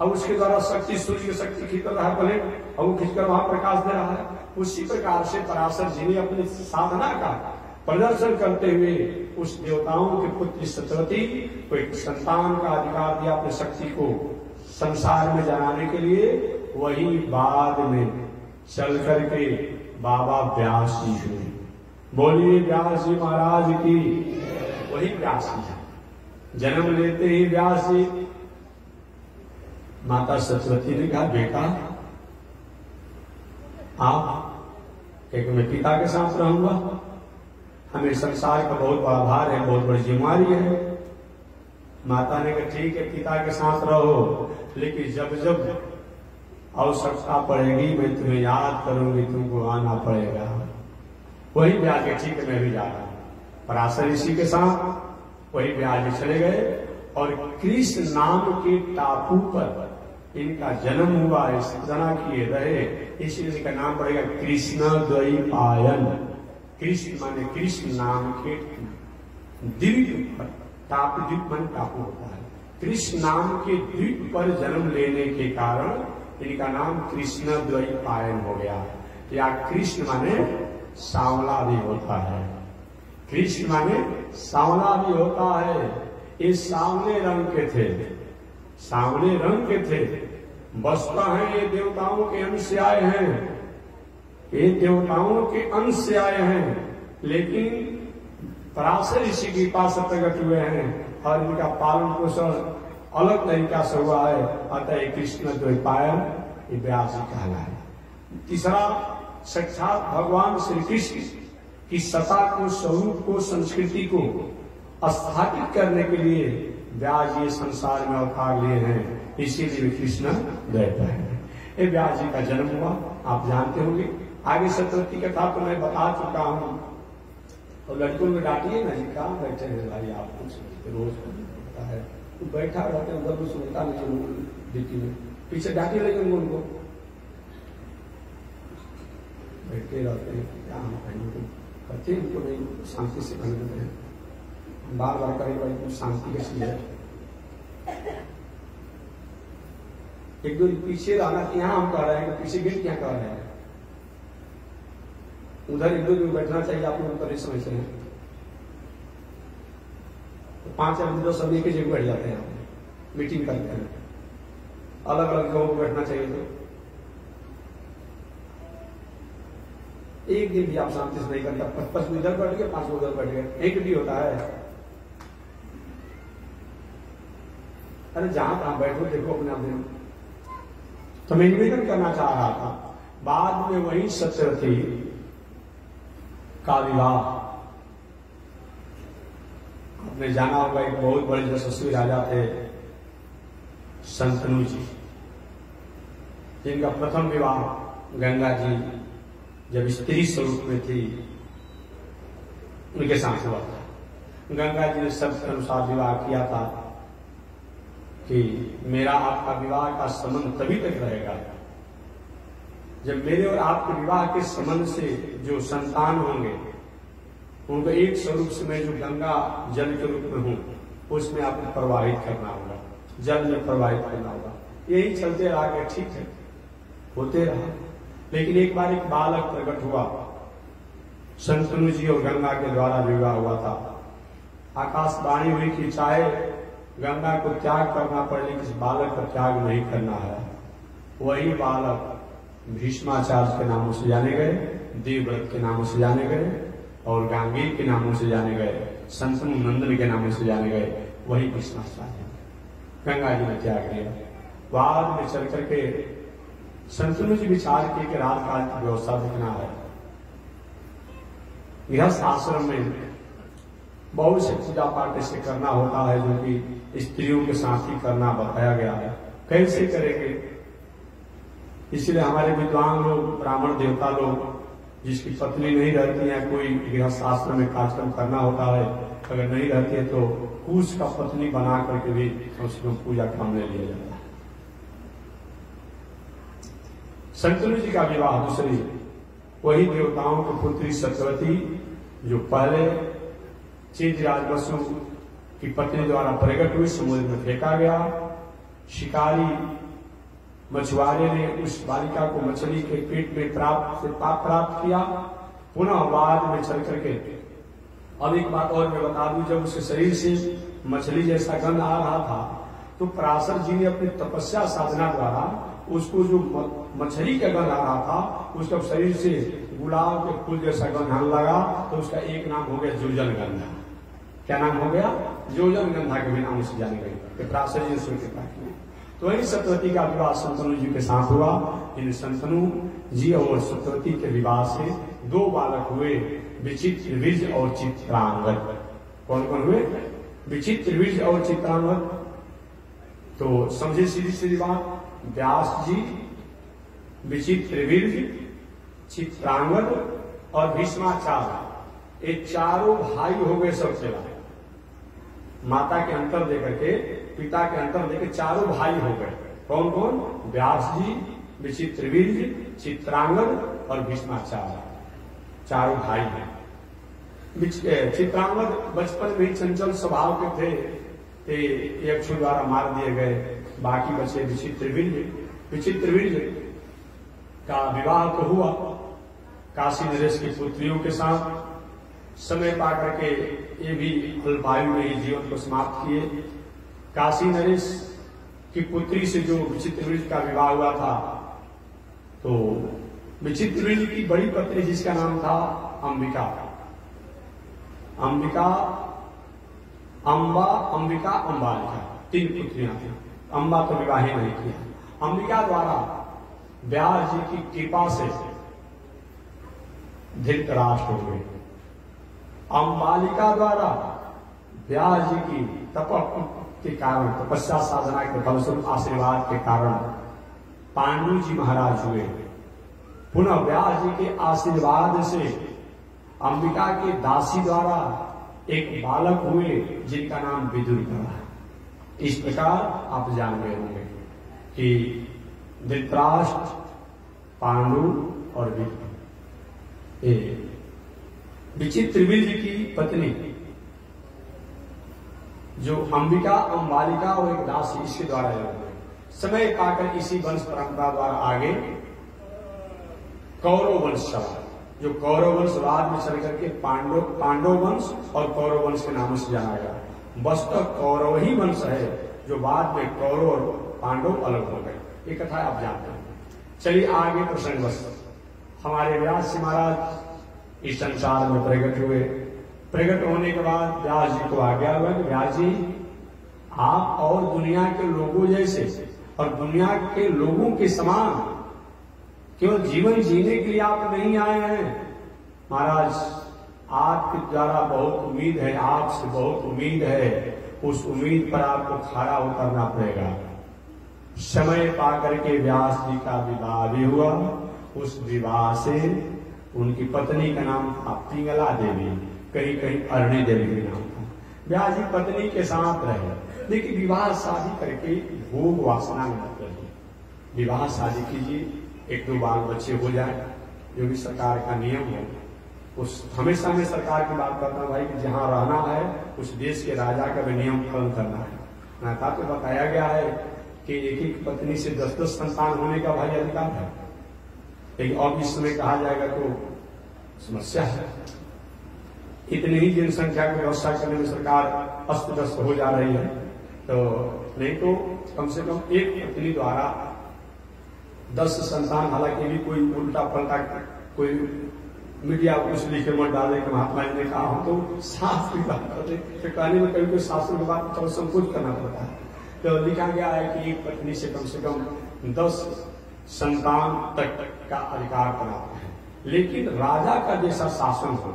अब उसके द्वारा शक्ति, सूर्य की शक्ति खींच कर रहा है प्लेट, और वो खींचकर वहां प्रकाश दे रहा है। उसी प्रकार से पराशर जी ने अपनी साधना का प्रदर्शन करते हुए उस देवताओं के पुत्र सत्यवती को एक संतान का अधिकार दिया अपनी शक्ति को संसार में जलाने के लिए। वही बाद में चल करके बाबा व्यास जी हुए। बोलिए व्यास जी महाराज की। वही व्यास जी है। जन्म लेते ही व्यास जी, माता सरस्वती ने कहा बेटा आप एक मैं पिता के साथ रहूंगा, हमें संसार का बहुत बड़ा भार है, बहुत बड़ी जिम्मेवारी है। माता ने कहा ठीक है पिता के साथ रहो, लेकिन जब जब आवश्यकता पड़ेगी मैं तुम्हें याद करूंगी, तुमको आना पड़ेगा। वही व्यास जी ठीक है मैं भी जा रहा हूं। पराशर ऋषि के साथ वही व्यास जी चले गए और कृष्ण नाम के टापू पर इनका जन्म हुआ, साधना किए रहे, इसलिए इनका नाम पड़ेगा कृष्ण द्वैपायन। कृष्ण माने कृष्ण नाम के द्वीप पर, टापू द्वीप माने टापू होता है, कृष्ण नाम के द्वीप पर जन्म लेने के कारण इनका नाम कृष्ण द्वैपायन हो गया। या कृष्ण माने सांवला भी होता है, कृष्ण माने सांवला भी होता है। ये सांवले रंग के थे, सांवले रंग के थे। बसता है ये देवताओं के अंश से आए हैं, ये देवताओं के अंश से आए हैं, लेकिन पराशर ऋषि की पास प्रकट हुए हैं और इनका पालन पोषण अलग तरीका से हुआ है। अतः कृष्ण द्वैपायन ये व्यास जी कहलाए। तीसरा, साक्षात भगवान श्री कृष्ण की सत्ता को, स्वरूप को, संस्कृति को स्थापित करने के लिए व्यास जी संसार में अवतार लिए हैं, इसीलिए कृष्ण द्वैपायन है। ये व्यास जी का जन्म हुआ, आप जानते होंगे। आगे सत्यवती कथा तो मैं बता चुका हूं। और लड़कों में डांटिए ना जी, कहाँ बैठे हैं भाई आप, कुछ रोज होता है बैठा रहते हैं, उधर सुनता नहीं ड्यूटी में, पीछे डांटिए लेकिन उनको बैठते रहते हैं, क्या हम कहीं करते हैं, उनको नहीं शांति से करने देते हैं, बार बार करें शांति कैसी है। एक दो पीछे रहना, यहाँ हम कह रहे हैं पीछे गिर क्या कह रहे हैं, उधर एक दो दिन बैठना चाहिए। आप लोग कर समझते हैं तो 5 आदमी 10 आदमी की जगह बैठ जाते हैं, मीटिंग करते हैं, अलग अलग जगहों पर बैठना चाहिए। तो एक दिन भी आप शांति से नहीं करता, 5 इधर बैठ गए, 5 उधर बैठ गए, एक भी होता है। अरे जहां तहां बैठो, देखो अपने आप में। तो मैं निवेदन करना चाह रहा था, बाद में वही सत्यवती का विवाह, आपने जाना होगा एक बहुत बड़े यशस्वी राजा थे शंतनु जी, जिनका प्रथम विवाह गंगा जी जब स्त्री स्वरूप में थी उनके साथ हुआ था। गंगा जी ने शब्द के अनुसार विवाह किया था कि मेरा आपका विवाह का संबंध तभी तक रहेगा जब मेरे और आपके विवाह के संबंध से जो संतान होंगे उनको एक स्वरूप से मैं जो गंगा जल के रूप में हूं उसमें आपको प्रवाहित करना होगा, जल में प्रवाहित करना होगा। यही चलते रहा के ठीक है, होते रहा। लेकिन एक बार एक बालक प्रकट हुआ, शंतनु जी और गंगा के द्वारा विवाह हुआ था। आकाशवाणी हुई कि चाहे गंगा को त्याग करना पड़े लेकिन इस बालक का त्याग नहीं करना है। वही बालक भीष्माचार्य के नामों से जाने गए, देवव्रत के नामों से जाने गए और गांगेय के नामों से जाने गए, शंतनु नंदन के नामों से जाने गए। वही भीष्माचार्य। गंगा जी में त्याग दिया। बाद में चल करके संतों जी विचार किए कि रात काल की व्यवस्था दिखना है। गृहस्थ आश्रम में बहुत से पूजा पाठ ऐसे करना होता है जो कि स्त्रियों के साथ ही करना बताया गया है। कैसे करेंगे? इसलिए हमारे विद्वान लोग, ब्राह्मण देवता लोग, जिसकी पत्नी नहीं रहती है, कोई गृहस्थ आश्रम में कार्यक्रम करना होता है, अगर नहीं रहती है तो कुश का पत्नी बना करके भी उसको पूजा काम ले लिया जाता है। शंतनु जी का विवाह दूसरी वही देवताओं की पुत्री सत्यवती, जो पहले चेतराज वसु की पत्नी द्वारा प्रकट हुई, समुद्र में फेंका गया। शिकारी मछुआरे ने उस बालिका को मछली के पेट में पाप प्राप्त किया। पुनः बाद में चल करके अब एक बात और मैं बता दूं, जब उसके शरीर से मछली जैसा गंध आ रहा था तो पराशर जी ने अपनी तपस्या साधना द्वारा उसको जो मछली का गंध आ रहा था उसका शरीर से गुलाब के फूल जैसा गंध आने लगा, तो उसका एक नाम हो गया योजन गंधा। क्या नाम हो गया? योजन गंधा के भी नाम से जाने गए। पराशर जी ने सुन के किया। तो वही सत्यवती का विवाह शंतनु जी के साथ हुआ। इन शंतनु जी और सत्यवती के विवाह से दो बालक हुए, विचित्रवीर्य और चित्रांगद। कौन कौन हुए? विचित्रवीर्य और चित्रांगद। तो समझे सीधी सीधी बात, व्यास जी, विचित्रवीर्य, चित्रांगद और भीष्माचार्य, ये चारों भाई हो गए सबसे बड़े। माता के अंतर देकर के, पिता के अंतर देकर चारों भाई हो गए। कौन कौन? व्यास जी, विचित्रवीर्य, चित्रांगद और भीष्माचार्य, चारों भाई हैं। चित्रांगद बचपन में चंचल स्वभाव के थे, यक्षु द्वारा मार दिए गए। बाकी बचे विचित्रवीर्य। विचित्रवीर्य का विवाह तो हुआ काशी नरेश की पुत्रियों के साथ। समय पा करके ये भी अल्पायु में ही जीवन को समाप्त किए। काशी नरेश की पुत्री से जो विचित्रवीर्य का विवाह हुआ था, तो विचित्रवीर्य की बड़ी पत्नी जिसका नाम था अंबिका, अंबालिका, तीन पुत्रियां थी। अंबा तो विवाह ही नहीं किया। अंबिका द्वारा व्यास जी की कृपा से धृतराष्ट्र हो गए। अंबालिका द्वारा व्यास जी की के कारण, तपस्या साधना के फलस्वरूप आशीर्वाद के कारण पांडु जी महाराज हुए। पुनः व्यास जी के आशीर्वाद से अंबिका के दासी द्वारा एक बालक हुए जिनका नाम विदुर पड़ा। इस प्रकार आप जान गए होंगे कि धृतराष्ट्र, पांडु और विदुर, विचित्रवीर्य की पत्नी जो अंबिका, अंबालिका और एक दासी, इसके द्वारा समय पाकर इसी वंश परंपरा द्वारा आगे कौरव वंश चला। जो कौरव वंश बाद में चल करके पांडव वंश और कौरव वंश के नाम से जाना गया। वस्तुतः कौरव ही वंश है, जो बाद में कौरव और पांडव अलग हो गए। ये कथा आप जानते हैं। चलिए आगे प्रसंग बस। हमारे व्यास जी महाराज इस संसार में प्रकट हुए। प्रकट होने के बाद व्यास जी को आज्ञा हुआ कि व्यास जी, आप और दुनिया के लोगों जैसे और दुनिया के लोगों के समान केवल जीवन जीने के लिए आप नहीं आए हैं। महाराज, आपके द्वारा बहुत उम्मीद है, आपसे बहुत उम्मीद है। उस उम्मीद पर आपको खरा उतरना पड़ेगा। समय पाकर के व्यास जी का विवाह भी हुआ। उस विवाह से उनकी पत्नी का नाम था पिंगला देवी, कहीं कहीं अरणी देवी भी नाम था। व्यास जी पत्नी के साथ रहे, लेकिन विवाह शादी करके भोग वासना में मत रहिए। विवाह शादी कीजिए, एक दो बाल बच्चे हो जाए, जो भी सरकार का नियम है। उस हमेशा में सरकार की बात करता हूं भाई कि जहां रहना है उस देश के राजा का भी नियम पालन करना है। नाता तो बताया गया है कि एक एक पत्नी से 10-10 संतान होने का भाई अधिकार है, लेकिन अब इस समय कहा जाएगा तो समस्या है। इतनी ही जनसंख्या की व्यवस्था करने में सरकार अस्त व्यस्त हो जा रही है, तो नहीं तो कम से कम एक पत्नी द्वारा 10 संतान, हालांकि भी कोई उल्टा पलटा कोई मीडिया को कुछ लिखे मत डाले कि महात्मा जी ने कहा, हम तो शास्त्र की बात करते, कहने में कभी कोई शास्त्र की बात थोड़ा संकोच करना पड़ता है। तो लिखा गया है कि एक पत्नी से कम 10 संतान तक का अधिकार बनाते हैं, लेकिन राजा का जैसा शासन हो,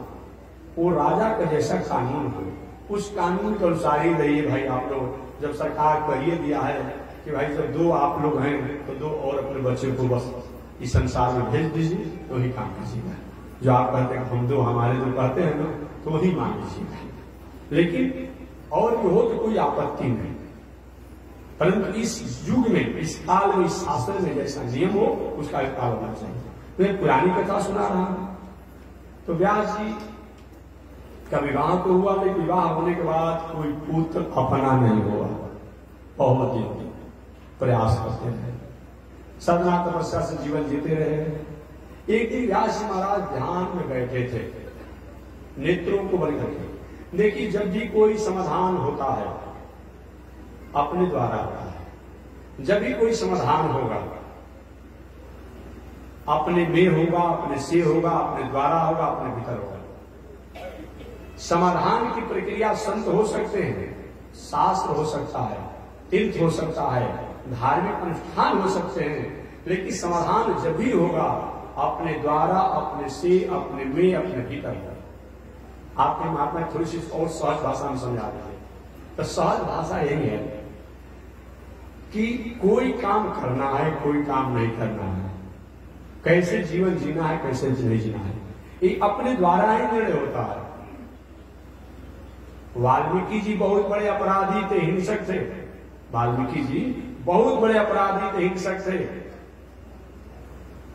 वो राजा का जैसा कानून हो, उस कानून के अनुसार ही रहिए भाई आप लोग। जब सरकार को ये दिया है कि भाई जब 2 आप लोग हैं तो 2 और अपने बच्चे को बस इस संसार में भेज दीजिए, तो ही काम कीजिएगा। जो आप कहते हैं हम 2 हमारे जो कहते हैं ना, तो वही मान लीजिएगा। लेकिन और भी हो तो कोई आपत्ति नहीं, परंतु इस युग में, इस काल में, इस शास्त्र में जैसा नियम हो उसका पालन होना चाहिए। मैं पुरानी कथा सुना रहा हूं, तो व्यास जी का विवाह तो हुआ, लेकिन विवाह होने के बाद कोई पुत्र अपना नहीं हुआ। बहुत दिन प्रयास करते रहे, साधना तपस्या से जीवन जीते रहे। एक दिन व्यास जी महाराज ध्यान में बैठे थे, नेत्रों को बंद करके। देखिए, जब भी कोई समाधान होता है अपने द्वारा होता है, जब भी कोई समाधान होगा अपने में होगा, अपने से होगा, अपने द्वारा होगा, अपने भीतर होगा। समाधान की प्रक्रिया संत हो सकते हैं, शास्त्र हो सकता है, तीर्थ हो सकता है, धार्मिक अनुष्ठान हो सकते हैं, लेकिन समाधान जब भी होगा अपने द्वारा, अपने से, अपने में, अपने भीतर होगा। आपके महात्मा थोड़ी सी और सहज भाषा में समझा देंगे। तो सहज भाषा यही है कि कोई काम करना है, कोई काम नहीं करना है, कैसे जीवन जीना है, कैसे नहीं जीना है, ये अपने द्वारा ही निर्णय होता है। वाल्मीकि जी बहुत बड़े अपराधी थे, हिंसक थे। वाल्मीकि जी बहुत बड़े अपराधी थे, हिंसक थे।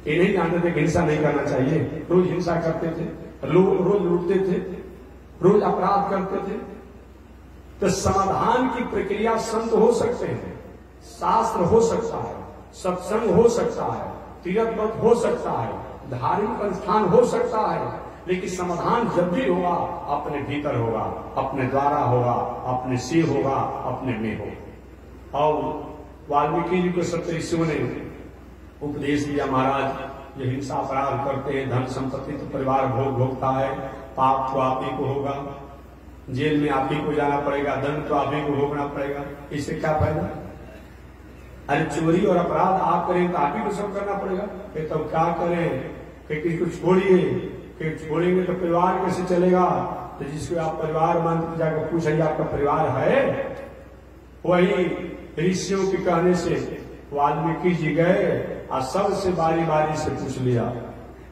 ये नहीं जानते थे कि हिंसा नहीं करना चाहिए, रोज हिंसा करते थे, रोज लूटते थे, रोज अपराध करते थे। तो समाधान की प्रक्रिया संत हो सकते हैं, शास्त्र हो सकता है, सत्संग हो सकता है, तीर्थ व्रत हो सकता है, धार्मिक अनुष्ठान हो सकता है, लेकिन समाधान जब भी होगा अपने भीतर होगा, अपने द्वारा होगा, अपने से होगा, अपने में होगा। और वाल्मीकि जी को सप्त ऋषियों ने उपदेश दिया, महाराज ये हिंसा अपराध करते हैं, धन संपत्ति तो परिवार भोगता है, पाप तो आप ही को होगा, जेल में आप ही को जाना पड़ेगा, दंड तो आप ही को भोगना पड़ेगा, इससे क्या फायदा? अरे चोरी और अपराध आप करें तो आप ही को सब करना पड़ेगा, फिर तो क्या करें? फिर किसी को छोड़िए, फिर छोड़ेंगे तो परिवार कैसे चलेगा? तो जिसको आप परिवार मानते जाकर पूछेंगे आपका परिवार है? वही ऋषियों के कहने से वाल्मीकि जी गए और सबसे बारी बारी से पूछ लिया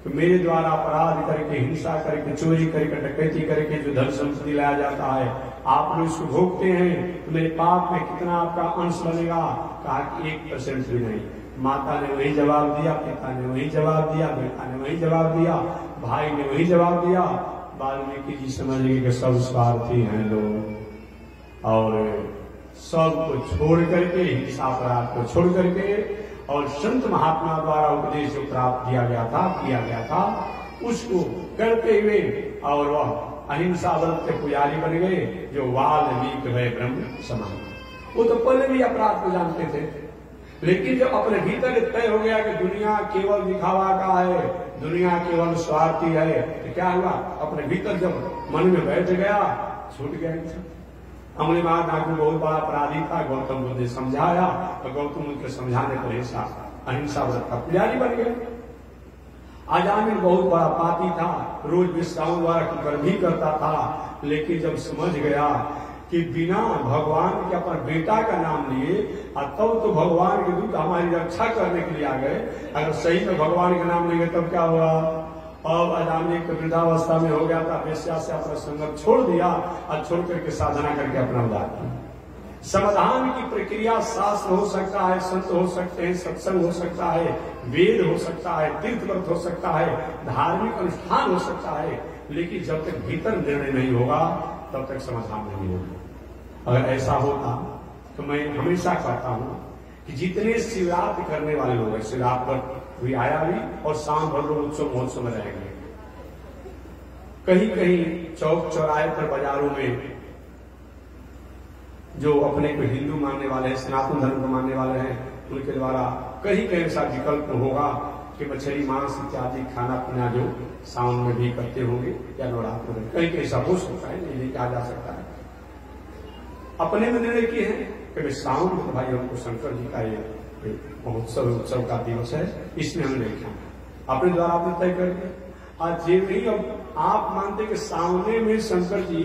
कि मेरे द्वारा अपराध करके, हिंसा करके, चोरी करके, डकैती करके जो धन संपत्ति लाया जाता है, आप लोग इसको भोगते हैं, तो मेरे पाप में कितना आपका अंश बनेगा? कहा कि 1% भी नहीं। माता ने वही जवाब दिया, पिता ने वही जवाब दिया, बेटा ने वही जवाब दिया, भाई ने वही जवाब दिया। वाल्मीकि जी समझ गए कि सब स्वार्थी हैं लोग, और सबको छोड़ करके, हिंसा अपराध को छोड़ करके, और संत महात्मा द्वारा उपदेश जो प्राप्त किया गया था उसको करते हुए, और वह अहिंसा व्रत के पुजारी बन गए, जो वाल्मीकि है ब्रह्म समान। वो तो पहले भी अपराध को जानते थे, लेकिन जब अपने भीतर तय हो गया कि दुनिया केवल दिखावा का है, दुनिया केवल स्वार्थी है, तो क्या हुआ? अपने भीतर जब मन में बैठ गया, छूट गया। अमली महानाग में बहुत बड़ा अपराधी था, गौतम बुद्ध ने समझाया, तो गौतम बुद्ध के समझाने पर अहिंसा व्रत का पुजारी बन गया। अजामिल बहुत बड़ा पापी था, रोज विश्राम द्वारा कुकर्म भी करता था, लेकिन जब समझ गया कि बिना भगवान के अपने बेटा का नाम लिए, तब तो भगवान के दूत हमारी रक्षा करने के लिए आ गए, अगर सही में भगवान का नाम लेंगे तब क्या हुआ? और अजामिल वृद्धावस्था में हो गया था, वेश्या से अपना संगत छोड़ दिया और छोड़ करके साधना करके अपना उद्धार किया। समाधान की प्रक्रिया शास्त्र हो सकता है, संत हो सकते हैं, सत्संग हो सकता है, वेद हो सकता है, तीर्थ व्रत हो सकता है, धार्मिक अनुष्ठान हो सकता है, लेकिन जब तक भीतर निर्णय नहीं होगा तब तक समाधान नहीं होगा। अगर ऐसा होता तो मैं हमेशा कहता हूं कि जितने शिवरात्रि करने वाले लोग हैं, शिवरात्रि पर भी आया भी, और शाम भर लोग उत्सव महोत्सव में रहेंगे। कहीं कहीं चौक चौराहे पर, बाजारों में जो अपने को हिंदू मानने वाले हैं, सनातन धर्म को मानने वाले हैं, उनके द्वारा कहीं कहीं ऐसा विकल्प होगा कि मछली मांस इत्यादि खाना पीना जो सावन में भी करते होंगे या नवरात्र में, कहीं कहीं ऐसा हो सकता है, नहीं कहा जा सकता है। अपने में निर्णय किए हैं, क्योंकि सावन में भाई हमको शंकर जी का ये महोत्सव उत्सव का दिवस है, इसमें हमने लिखा अपने द्वारा आपने तय करके। आज ये नहीं अब आप मानते कि सामने में शंकर जी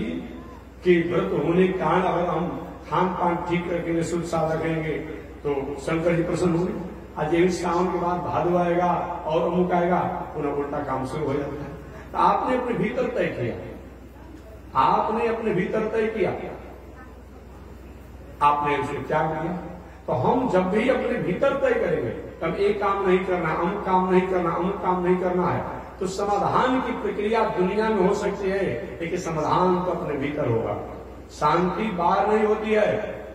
के व्रत होने के कारण अगर हम खान पान ठीक रखेंगे, शुद्ध साफ रखेंगे तो शंकर जी प्रसन्न होंगे। आज ये सावन के बाद भादो आएगा और अमुक आएगा, पुनः उल्टा काम शुरू हो जाता है। तो आपने अपने भीतर तय किया, आपने अपने भीतर तय किया, आपने उसे त्याग दिया। तो हम जब भी अपने भीतर तय करेंगे तब एक काम नहीं करना, अमुक काम नहीं करना, अमुक काम नहीं करना है, तो समाधान की प्रक्रिया दुनिया में हो सकती है, लेकिन समाधान तो अपने भीतर होगा। शांति बाहर नहीं होती है,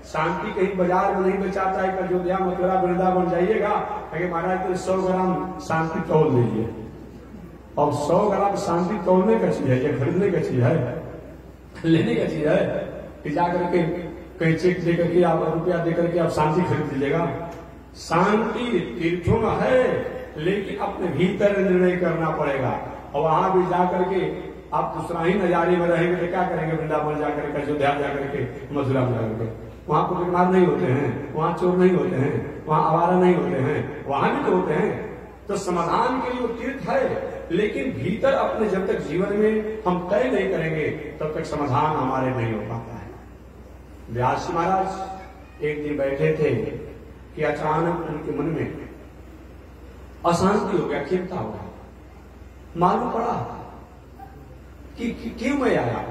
शांति कहीं बाजार में नहीं बेचाता है। अयोध्या मथुरा वृंदावन जाइएगा, अगर महाराज तो 100 ग्राम शांति तोल दीजिए, और 100 ग्राम शांति तोलने का चीज है या खरीदने का चीज है, लेने का चीज है कि जाकर के कहीं चेक देकर के आप रुपया देकर के आप शांति खरीद लीजिएगा। शांति तीर्थों में है, लेकिन अपने भीतर निर्णय करना पड़ेगा। और वहां भी जाकर के आप दूसरा ही नजारे में रहेंगे तो क्या करेंगे? वृंदावन जाकर के, अयोध्या जाकर के, मथुरा में जाकर के, वहां को बीमार नहीं होते हैं, वहां चोर नहीं होते हैं, वहां आवारा नहीं होते हैं, वहां भी तो होते हैं। तो समाधान के लिए वो तीर्थ है, लेकिन भीतर अपने जब तक जीवन में हम तय नहीं करेंगे तब तक समाधान हमारे नहीं हो पाता है। व्यास महाराज एक दिन बैठे थे कि अचानक उनके मन में अशांति हो गया, खिन्नता हो गया। मालूम पड़ा कि क्यों मैं आया,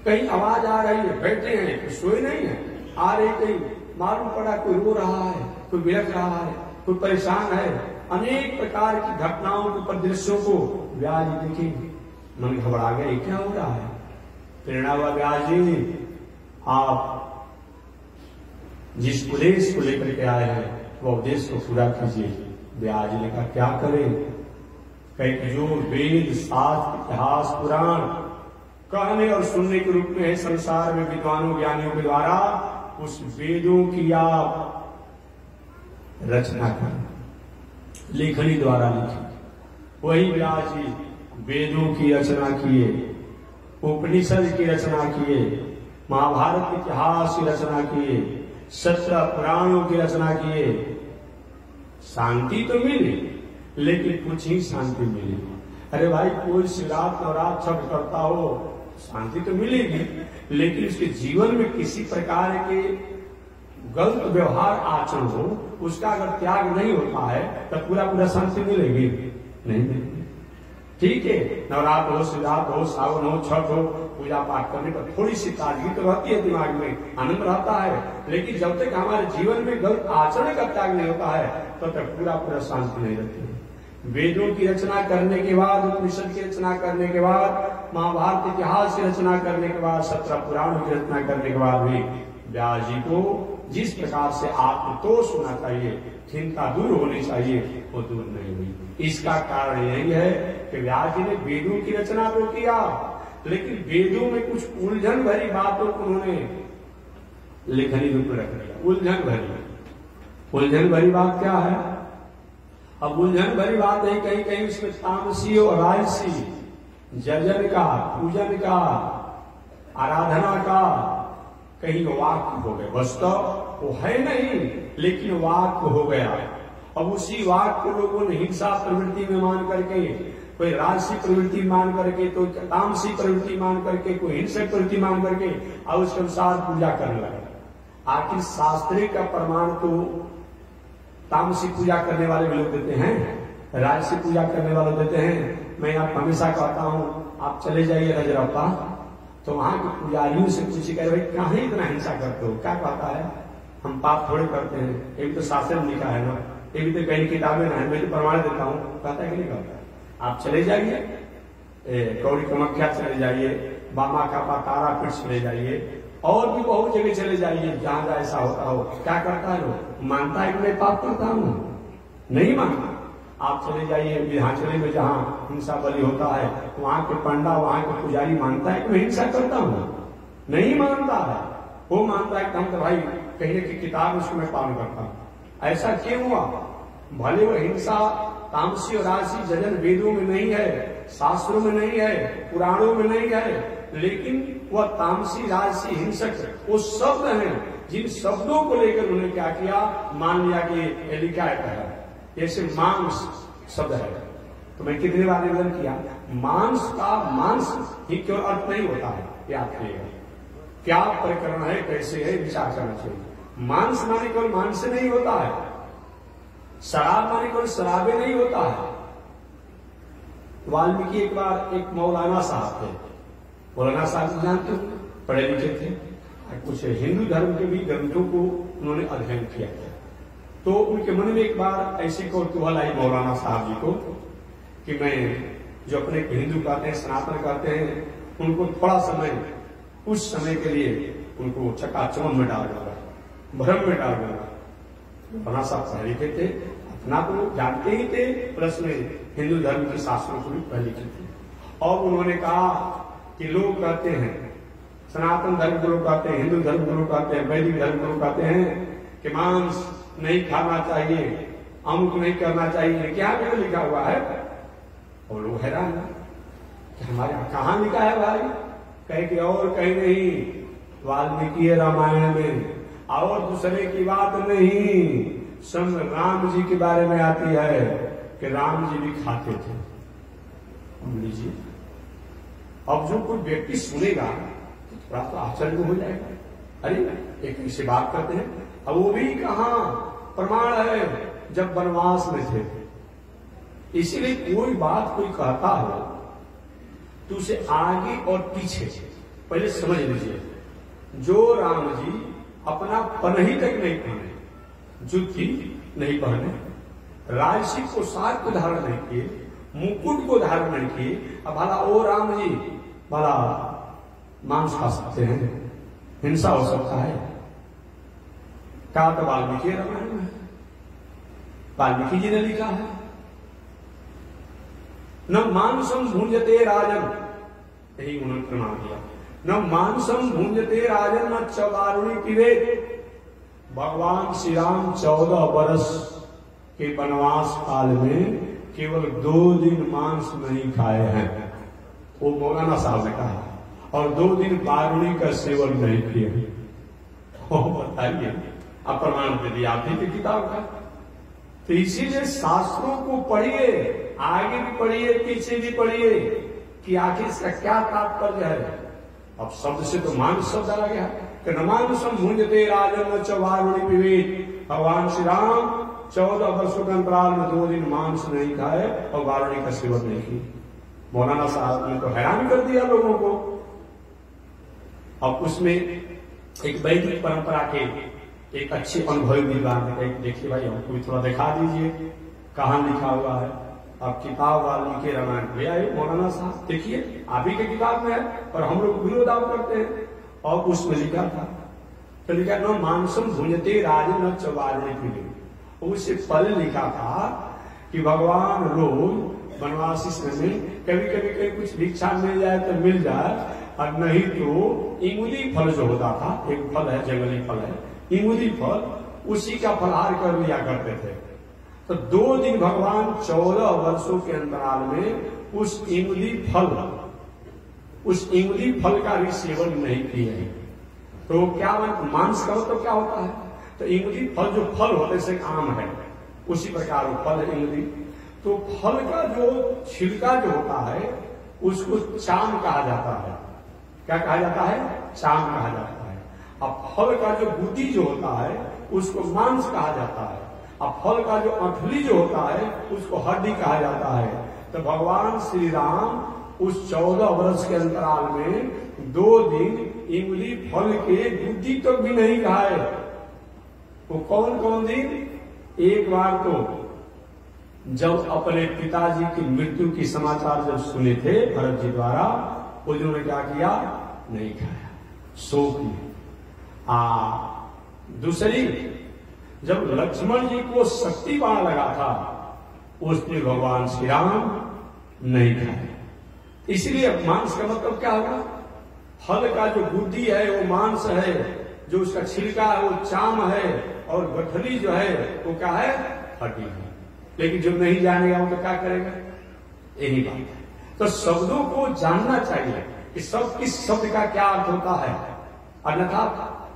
कहीं आवाज आ रही है, बैठे हैं तो सोए नहीं है, आ रही कहीं, मालूम पड़ा कोई रो रहा है, कोई बिलख रहा है, कोई परेशान है। अनेक प्रकार की घटनाओं को, परिदृश्यों को व्यास जी देखे, मन घबरा गए, क्या हो रहा है? प्रेरणा हुआ, व्यास जी आप जिस उद्देश्य को लेकर के आए हैं वो उद्देश्य को पूरा कीजिए। व्यास जी ने कहा क्या करें? कहीं जो वेद शास्त्र इतिहास पुराण कहने और सुनने के रूप में है संसार में विद्वानों ज्ञानियों के द्वारा, उस वेदों की आप रचना करें, लेखनी द्वारा लिखी। वही व्यास जी वेदों की रचना किए, उपनिषद की रचना किए, महाभारत इतिहास की रचना किए, 17 पुराणों की रचना किए। शांति तो मिली, लेकिन कुछ ही शांति मिली। अरे भाई, कोई शिवरात नवरात छठ करता हो, शांति तो मिलेगी, लेकिन उसके जीवन में किसी प्रकार के गलत व्यवहार आचरण हो, उसका अगर त्याग नहीं होता है तब पूरा शांति मिलेगी नहीं। ठीक है, नवरात्र हो, शिवरात हो, सावन हो, छठ हो, पूजा पाठ करने पर थोड़ी सी ताजगी तो रहती है, दिमाग में आनंद रहता है, लेकिन जब तक हमारे जीवन में गलत आचरण का त्याग नहीं होता है तब तक पूरा शांति नहीं रहती है। वेदों की रचना करने के बाद, उपनिषद की रचना करने के बाद, महाभारत इतिहास की रचना करने के बाद, 17 पुराणों की रचना करने के बाद भी व्यास जी को जिस प्रकार से आत्मतोष होना चाहिए, चिंता दूर होनी चाहिए, वो दूर नहीं हुई। इसका कारण यही है कि व्यास जी ने वेदों की रचना तो किया, लेकिन वेदों में कुछ उलझन भरी बातों को उन्होंने लेखनी रूप में रख दिया। उलझन भरी बात क्या है? अब उलझन भरी बात है, कहीं कहीं उसमें तामसी और राजसी, जजन का, पूजन का, आराधना का, कहीं वाक्य हो गए। वास्तव वो है नहीं, लेकिन वाक्य हो गया। अब उसी वाक्य को लोगों ने हिंसा प्रवृत्ति में मान करके, कोई राजसी प्रवृत्ति मान करके, तो तामसी प्रवृत्ति मान करके, कोई हिंसक प्रवृत्ति मान करके, और उसके अनुसार पूजा करने लगे। आखिर शास्त्रीय का प्रमाण तो तामसी पूजा करने वाले लोग देते हैं, राजसी पूजा करने वाले देते हैं। मैं आप हमेशा कहता हूँ, आप चले जाइए रजरप्पा, तो वहां के पुजारियों से पूछिए, कहे भाई कहाँ इतना हिंसा करते हो? क्या कहता है? हम पाप थोड़े करते हैं, ये भी तो शास्त्र में लिखा है ना, ये भी तो कई किताबें ना है, मैं तो प्रमाण देता हूँ। कहता है कि नहीं कहता? आप चले जाइए, कौड़ी कामाख्या चले जाइए, बामा का तारा पीठ चले जाइए, और भी बहुत जगह चले जाइए जहां जहां ऐसा होता हो। क्या करता है लोग? मानता है कि मैं पाप करता हूं? नहीं मानता। आप चले जाइए विधानचली में जहां हिंसा बलि होता है, वहां के पंडा, वहां के पुजारी मानता है कि मैं हिंसा करता हूं? नहीं मानता है। वो मानता है कि हम तो भाई कहने की किताब उसको मैं पालन करता हूं। ऐसा क्यों हुआ? भले वो हिंसा तामसी और राजसी जजन वेदों में नहीं है, शास्त्रों में नहीं है, पुराणों में नहीं है, लेकिन वह तामसी राजसी हिंसक वो शब्द हैं जिन शब्दों को लेकर उन्होंने क्या किया, मान लिया कि ये लिखा है। जैसे मांस शब्द है, तो मैं कितने बार निवेदन किया, मांस का मांस ही केवल अर्थ नहीं होता है, याद रखिएगा। क्या प्रकरण है, कैसे है, विचार करना चाहिए। मांस माने केवल मांस से नहीं होता है, शराब माने केवल शराबे नहीं होता है। वाल्मीकि एक बार एक मौलाना साहब थे, मौलाना साहब जानते हो, पढ़े लिखे थे, कुछ हिंदू धर्म के भी ग्रंथों को उन्होंने अध्ययन किया था। तो उनके मन में एक बार ऐसी कौतूहल आई मौलाना साहब जी को कि मैं जो अपने हिंदू कहते हैं, सनातन कहते हैं, उनको थोड़ा समय, कुछ समय के लिए उनको चकाचौंध में डाल दूंगा, भ्रम में डाल दूंगा। मौलाना साहब पढ़े लिखे थे, अपना तो जानते ही थे, प्लस में हिंदू धर्म के शास्त्रों को भी पढ़े लिखे थे। और उन्होंने कहा कि लोग कहते हैं, सनातन धर्म के लोग कहते हैं, हिंदू धर्म के लोग कहते हैं, वैदिक धर्म के लोग कहते हैं कि मांस नहीं खाना चाहिए, अमुक नहीं करना चाहिए, क्या क्या लिखा हुआ है। और लोग हैरान कि हमारे यहाँ कहाँ लिखा है भाई, कहीं कि और कहीं नहीं, वाल्मीकि रामायण में, और दूसरे की बात नहीं, स्वयं राम जी के बारे में आती है कि राम जी भी खाते थे। लीजिए, अब जो कोई व्यक्ति सुनेगा तो थोड़ा तो आश्चर्य हो जाएगा, अरे एक ऐसी बात करते हैं। अब वो भी कहां प्रमाण है, जब वनवास में थे। इसीलिए कोई बात कोई कहता हो तो उसे आगे और पीछे पहले समझ लीजिए। जो राम जी अपना पनही तक नहीं पहने, जुत्ती नहीं पहने, राजसी पोशाक को धारण नहीं किए, मुकुट को धारण नहीं किए, अब भला ओ राम जी भला मांस खा सकते हैं, हिंसा हो सकता है? कहा तो वाल्मीकि रामायण में, वाल्मीकि जी ने लिखा है, न मांसम भुंजते राजन, यही उन्होंने प्रमाण दिया, न मांसम भुंजते राजन न चौदारुणी पीवे। भगवान श्री राम 14 वर्ष के वनवास काल में केवल 2 दिन मांस नहीं खाए हैं, वो मौलाना साहब ने कहा, और 2 दिन बारुणी का सेवन नहीं किए। बताइए, आप प्रमाण दे दिया आप ही की किताब का। तो इसीलिए शास्त्रों को पढ़िए, आगे भी पढ़िए, पीछे भी पढ़िए कि आखिर इसका क्या तात्पर्य है। अब शब्द से तो मांस शब्द आ गया कि न मांसम भुंजते राजन न चौदारुणी पीवे। भगवान श्री राम 14 वर्षों के अंतराल में 2 दिन मांस नहीं खाए और वारुणी का सेवन नहीं किए। मौलाना साहब ने तो हैरान कर दिया लोगों को। अब उसमें एक वैदिक परंपरा के एक अच्छे अनुभवी विद्वान ने देखिए भाई, हमको भी थोड़ा दिखा दीजिए कहां लिखा हुआ है। अब किताब वाल्मीकि रामायण ले आए मौलाना साहब, देखिए आप ही के किताब में है, और हम लोग विरोध करते हैं। और उसमें लिखा था, तो लिखा न मांसम भुंजते राजन न चौदारुणी पीवे। उससे पहले लिखा था कि भगवान रोज वनवासी समय में कभी कभी कहीं कुछ भिक्षा मिल जाए तो मिल जाए, और नहीं तो इमली फल जो होता था, एक फल है, जंगली फल है, इमली फल, उसी का फलहार कर लिया करते थे। तो 2 दिन भगवान 14 वर्षों के अंतराल में उस इमली फल का भी सेवन नहीं किए। तो क्या मांस का तो क्या होता है, तो इमली फल जो फल होते से आम है, उसी प्रकार वो फल है इमली। तो फल का जो छिलका जो होता है उसको चाम कहा जाता है। क्या कहा जाता है? चाम कहा जाता है। अब फल का जो गुदी जो होता है उसको मांस कहा जाता है। अब फल का जो अठली जो होता है उसको हड्डी कहा जाता है। तो भगवान श्री राम उस 14 वर्ष के अंतराल में 2 दिन इमली फल के गुदी तक भी नहीं खाए। वो कौन कौन दिन? एक बार तो जब अपने पिताजी की मृत्यु की समाचार जब सुने थे भरत जी द्वारा, उन्होंने क्या किया? नहीं खाया, सो किया। दूसरी, जब लक्ष्मण जी को शक्ति बाण लगा था उसने भगवान श्री राम नहीं खाया। इसलिए मांस का मतलब क्या होगा? फल का जो गुद्दी है वो मांस है, जो उसका छिलका है वो चाम है, और गठली जो है वो क्या है? हड्डी है। लेकिन जो नहीं जानेगा वो तो क्या करेगा? यही बात है। तो शब्दों को जानना चाहिए कि सब किस शब्द का क्या अर्थ होता है, अन्यथा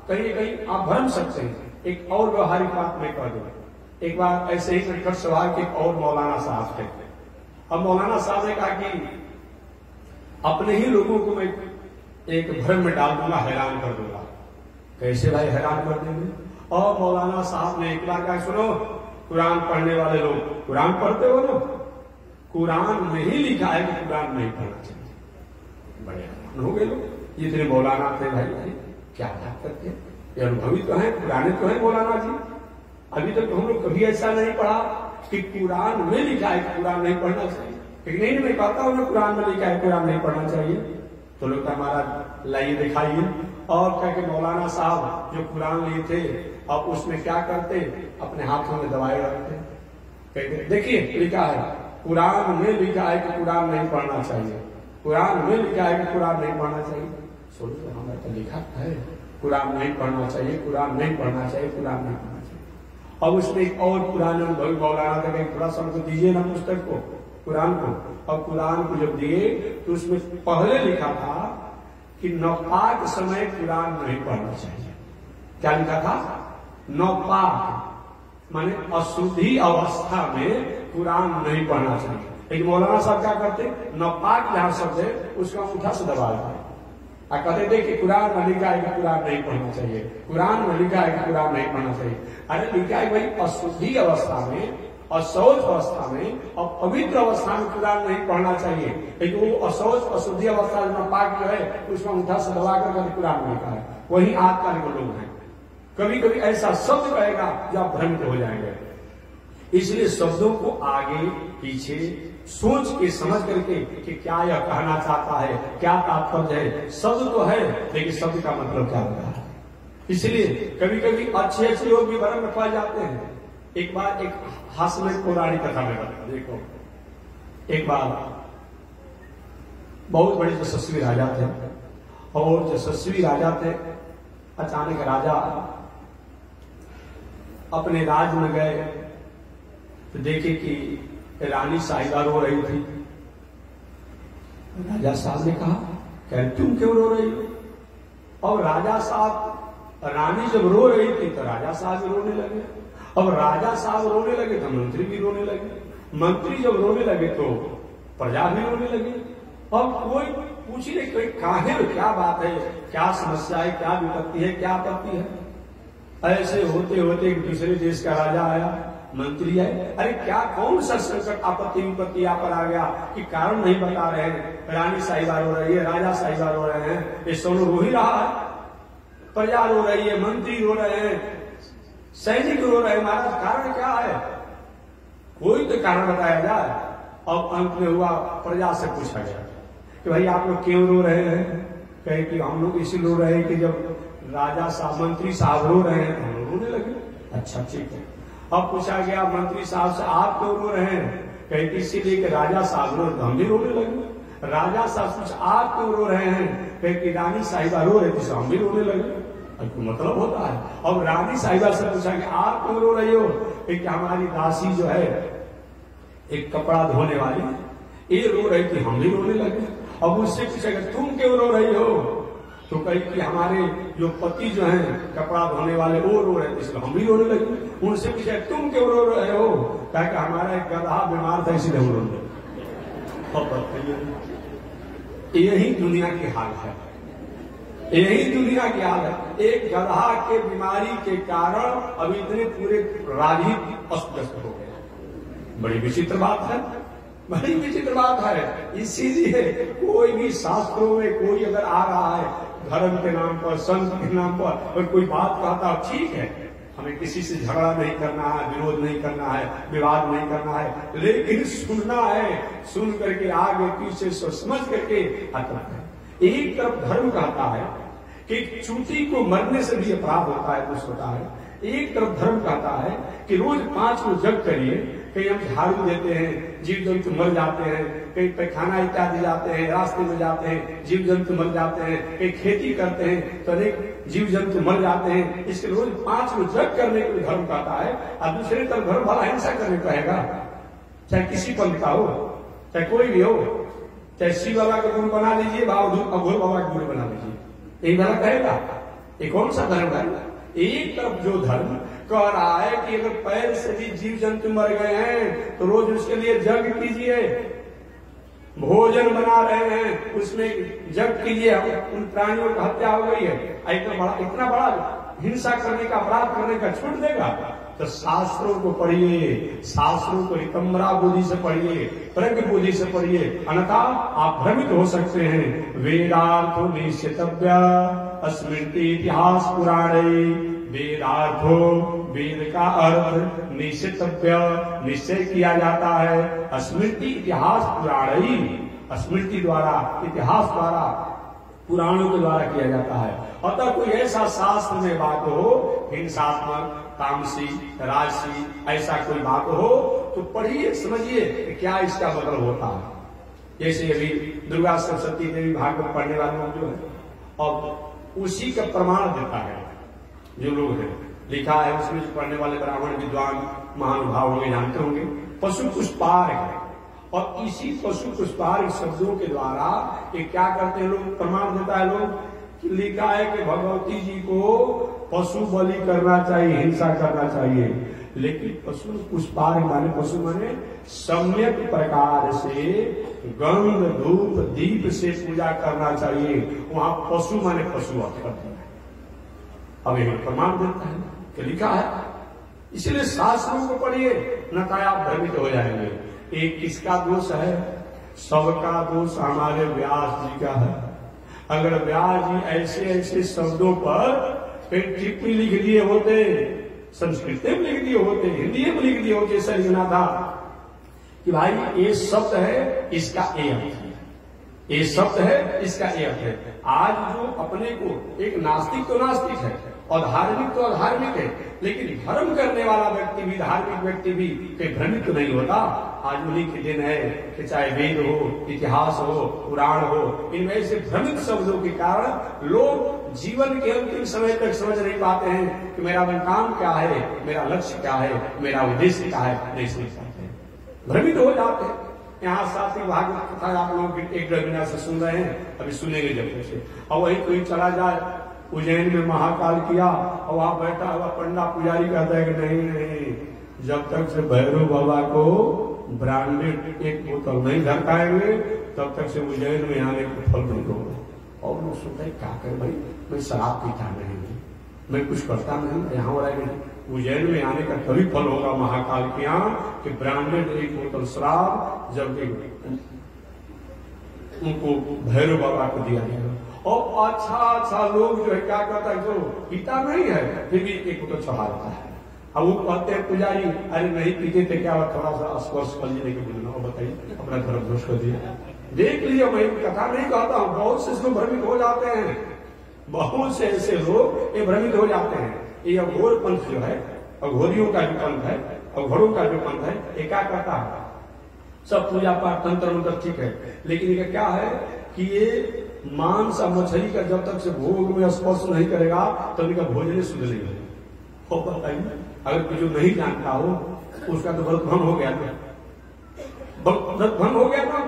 कहीं कहीं आप भ्रम सकते हैं। एक और व्यवहारिक बात मैं कह दूं, एक बार ऐसे ही नटखट सवाल के एक और मौलाना साहब थे। अब मौलाना साहब ने कहा कि अपने ही लोगों को मैं एक भ्रम में डाल दूंगा, हैरान कर दूंगा। कैसे भाई हैरान कर देंगे? और मौलाना साहब ने एक बार कहा, सुनो, कुरान पढ़ने वाले लोग कुरान पढ़ते हो ना, कुरान में ही लिखा है कि कुरान नहीं पढ़ना चाहिए। बड़े हैरान हो गए लोग। जितने मौलाना थे भाई क्या बात करते हैं, ये अनुभवी तो है, पुराने तो है मौलाना जी। अभी तक तो हम लोग कभी ऐसा नहीं पढ़ा कि कुरान में लिखा है कि कुरान नहीं पढ़ना चाहिए। लेकिन नहीं, मैं कहता हूं ना कुरान में लिखा है कुरान नहीं पढ़ना चाहिए, तो लोग हमारा लाइए दिखाइए। और क्या कि मौलाना साहब जो कुरान लिए थे, अब उसमें क्या करते, अपने हाथों में दवाई रखते, कहते देखिए लिखा है, कुरान में लिखा है कि कुरान नहीं पढ़ना चाहिए, कुरान में लिखा है कि कुरान नहीं पढ़ना चाहिए। सोचो हमें तो लिखा है कुरान नहीं पढ़ना चाहिए, कुरान नहीं पढ़ना चाहिए, कुरान नहीं पढ़ना चाहिए। अब उसमें एक और पुराने अनुभवी मौलाना था, थोड़ा सा हमको दीजिए ना पुस्तक को, कुरान को। और कुरान को जब दिए तो उसमें पहले लिखा था कि नौपाक समय कुरान नहीं पढ़ना चाहिए। क्या लिखा था? नौपाक माने अशुद्धि अवस्था में कुरान नहीं पढ़ना चाहिए। लेकिन मौलाना साहब क्या करते, नौपाक जहां शब्द है उसका अंगूठा से दबा देते और कहते थे कि कुरान में लिखा है कि कुरान नहीं पढ़ना चाहिए, कुरान में लिखा है कि कुरान नहीं पढ़ना चाहिए। अरे लिखा है भाई अशुद्धि अवस्था में, अशौच अवस्था में और पवित्र अवस्था में कुरान नहीं पढ़ना चाहिए। लेकिन वो अशौच अशुद्धि अवस्था में पाक जो है उसका अंगूठा से दबा कर कुरान में लिखा है। वही आजकल के लोग हैं, कभी कभी ऐसा शब्द कहेगा जो आप भ्रमित हो जाएंगे। इसलिए शब्दों को आगे पीछे सोच के समझ करके कि क्या यह कहना चाहता है, क्या तात्पर्य है। शब्द तो है लेकिन शब्द का मतलब क्या होता है। इसलिए कभी कभी अच्छे अच्छे लोग भी भ्रम में पड़ जाते हैं। एक बार एक हास्यमय पौराणिक कथा में बताता, देखो एक बार बहुत बड़े यशस्वी राजा थे, और यशस्वी राजा थे, अचानक राजा अपने राज में गए तो देखे कि रानी साहिबा रो रही थी। राजा साहब ने कहा, कह तुम क्यों रो रही हो? और राजा साहब, रानी जब रो रही थी तो राजा साहब भी रोने लगे। अब राजा साहब रोने लगे तो मंत्री भी रोने लगे, मंत्री जब रोने लगे तो प्रजा भी रोने लगी। अब कोई पूछ ही नहीं, कोई काहे, क्या बात है, क्या समस्या है, क्या विपत्ति है, क्या आपत्ति है। ऐसे होते होते एक दूसरे देश का राजा आया, मंत्री आए, अरे क्या कौन सा संकट आपत्ति विपत्ति यहाँ पर आ गया कि कारण नहीं बता रहे हैं। रानी साहिबा रो रही है, राजा साहिबा रो रहे हैं, ये सोनू रो ही रहा है, प्रजा रो रही है, मंत्री रो रहे हैं, सैनिक रो रहे हैं। महाराज कारण क्या है? कोई तो कारण बताया जाए। अब अंत में हुआ, प्रजा से पूछा गया कि भाई आप लोग क्यों रो रहे हैं? कहे कि हम लोग इसलिए रो रहे हैं कि जब राजा साहब, मंत्री साहब रो रहे हैं तो हम लोग रोने लगे। अच्छा ठीक है। अब पूछा गया मंत्री साहब से, आप क्यों रो रहे हैं? कहे कि इसीलिए कि राजा साहब रो, हम भी रोने लगे। राजा साहब पूछा आप क्यों रो रहे हैं? कहे कि रानी साहिबा रो रही थी, हम भी रोने लगे। मतलब होता है। अब रानी साहिबा से पूछा कि आप क्यों रो रही हो? कि हमारी दासी जो है, एक कपड़ा धोने वाली, ये रो रही थी, हम भी रोने लगे। अब उससे पूछा कि तुम क्यों रो रही हो? तो कही कि हमारे जो पति जो हैं कपड़ा धोने वाले वो रो रहे थे, इसलिए हम भी रोने लगे। उनसे पूछा तुम क्यों रो रहे हो? कहा कि हमारा एक गधा बीमार था इसलिए हम रोने लगे। यही दुनिया की हाल है, यही दुनिया की हाल है। एक गधा के बीमारी के कारण अब इतने पूरे राजी अस्त व्यस्त हो गए। बड़ी विचित्र बात है, बड़ी विचित्र बात है। इसीलिए कोई भी शास्त्रों में कोई अगर आ रहा है धर्म के नाम पर, संत के नाम पर, और कोई बात कहता ठीक है, हमें किसी से झगड़ा नहीं करना है, विरोध नहीं करना है, विवाद नहीं करना है, लेकिन सुनना है, सुन करके आगे पीछे सोच समझ करके हटना है। एक तरफ धर्म कहता है कि चूंटी को मरने से भी अपराध होता है, कुछ होता है। एक तरफ धर्म कहता है कि रोज 5 को जग करिए। कहीं हम झाड़ू देते हैं, जीव जंतु मर जाते हैं, कहीं पैखाना इत्यादि जाते हैं, रास्ते में जाते हैं, जीव जंतु मर जाते हैं, कहीं खेती करते हैं तो अनेक जीव जंतु मर जाते हैं। इसके रोज 5 को जग करने को धर्म कहता है। और दूसरी तरफ धर्म वाला हिंसा करने को कहेगा, चाहे किसी पंथ का हो, चाहे कोई भी हो, चाहे शिव बाबा का गुरु बना लीजिए, अघोर बाबा का गुरु बना लीजिए, यही भला कहेगा? ये कौन सा धर्म है? एक तरफ जो धर्म कह रहा है कि अगर पैर से भी जीव जंतु मर गए हैं तो रोज उसके लिए यज्ञ कीजिए, भोजन बना रहे हैं उसमें यज्ञ कीजिए, उन प्राणियों की हत्या हो गई है, इतना बड़ा हिंसा करने का, अपराध करने का छूट देगा? तो शास्त्रों को पढ़िए, शास्त्रों को रिकम्बरा बुद्धि से पढ़िए, प्रज्ञ बुद्धि से पढ़िए, अन्यथा आप भ्रमित हो सकते हैं। वेदार्थो निश्चितव्य स्मृति इतिहास पुराणे, वेदार्थो वेद का अर्थ निश्चितव्य निश्चय किया जाता है, स्मृति इतिहास पुराणे, स्मृति द्वारा, इतिहास द्वारा, पुराणों के द्वारा किया जाता है। अतः कोई ऐसा शास्त्र में बात हो, हिंसात्मक, तामसी, राजसी, ऐसा कोई बात हो तो पढ़िए, समझिए कि क्या इसका मतलब होता है। जैसे अभी दुर्गा सरस्वती देवी भागवत पढ़ने वाले लोग जो है, और उसी का प्रमाण देता है जो लोग हैं, लिखा है उसमें पढ़ने वाले ब्राह्मण विद्वान महानुभाव होंगे, जानते होंगे, पशु पुष्पार है, और इसी पशु पुष्पार शब्दों के द्वारा ये क्या करते हैं लोग, प्रमाण देता है लोग कि लिखा है कि भगवती जी को पशु बलि करना चाहिए, हिंसा करना चाहिए, लेकिन पशु पुष्पार माने, पशु माने सम्यक प्रकार से गंध धूप दीप से पूजा करना चाहिए, वहां पशु माने पशु अर्थ करते हैं। अब ये प्रमाण देता है कि लिखा है, इसलिए शास्त्रों को पढ़िए, न तो आप भ्रमित हो जाएंगे। एक किसका दोष है? सबका दोष हमारे व्यास जी का है। अगर व्यास जी ऐसे ऐसे शब्दों पर टिप्पणी लिख दिए होते, संस्कृत में लिख दिए होते, हिंदी में लिख दिए होते, ऐसा लिखना था कि भाई ये शब्द है, इसका ये अर्थ है, ये शब्द है, इसका ये अर्थ है। आज जो अपने को एक नास्तिक तो नास्तिक है और धार्मिक तो अधार्मिक है, लेकिन धर्म करने वाला व्यक्ति भी, धार्मिक व्यक्ति भी कहीं भ्रमित तो नहीं होता। आज उन्हीं के दिन है कि चाहे वेद हो, इतिहास हो, पुराण हो, इनमें से भ्रमित शब्दों के कारण लोग जीवन के अंतिम समय तक समझ नहीं पाते हैं कि मेरा काम क्या है, मेरा लक्ष्य क्या है, मेरा उद्देश्य क्या है, नहीं समझ पाते हैं, भ्रमित हो जाते हैं। यहाँ साथी भागवत कथा आप लोग एक महीना से सुन रहे हैं, अभी सुनेंगे जब से, और वही कोई चला जाए उज्जैन में महाकाल किया और वहां बैठा हुआ पंडा पुजारी कहता है कि नहीं नहीं, जब तक से भैरव बाबा को ब्रांडेड एक बोतल नहीं धरकाएंगे तब तक से उज्जैन में आने को फल नहीं होगा। और लोग सोचते क्या कर भाई, मैं शराब पीता नहीं, मैं कुछ करता नहीं, यहाँ वाला नहीं, उज्जैन में आने का तभी फल होगा महाकाल के यहाँ कि ब्रांडेड एक बोतल शराब जबकि उनको भैरव बाबा को दिया जाएगा। और अच्छा लोग जो है क्या कहता है, जो पीता नहीं है फिर भी एक बोतल चढ़ा देता है। अब वो कहते हैं पुजारी, अरे नहीं पीते थे क्या, थोड़ा सा स्पर्श कर लीजिए कि बोलना, और बताइए अपना धर्म दोष कर दिया। देख लीजिए, मैं कथा नहीं कहता हूँ, बहुत से इसमें भ्रमित हो जाते हैं, बहुत से ऐसे लोग ये भ्रमित हो जाते हैं। ये अघोर पंथ जो है, अघोरियों का जो पंथ है, अघोरों का जो पंथ है, ये क्या करता है, सब पूजा पाठ तंत्र मंत्र ठीक है, लेकिन ये क्या है कि ये मांस और मछली का जब तक से भोग में स्पर्श नहीं करेगा तब इनका भोजन शुद्ध नहीं होगा। और बताइए, अगर कोई जो नहीं जानता हो उसका तो व्रत भंग हो गया, व्रत भंग हो गया था।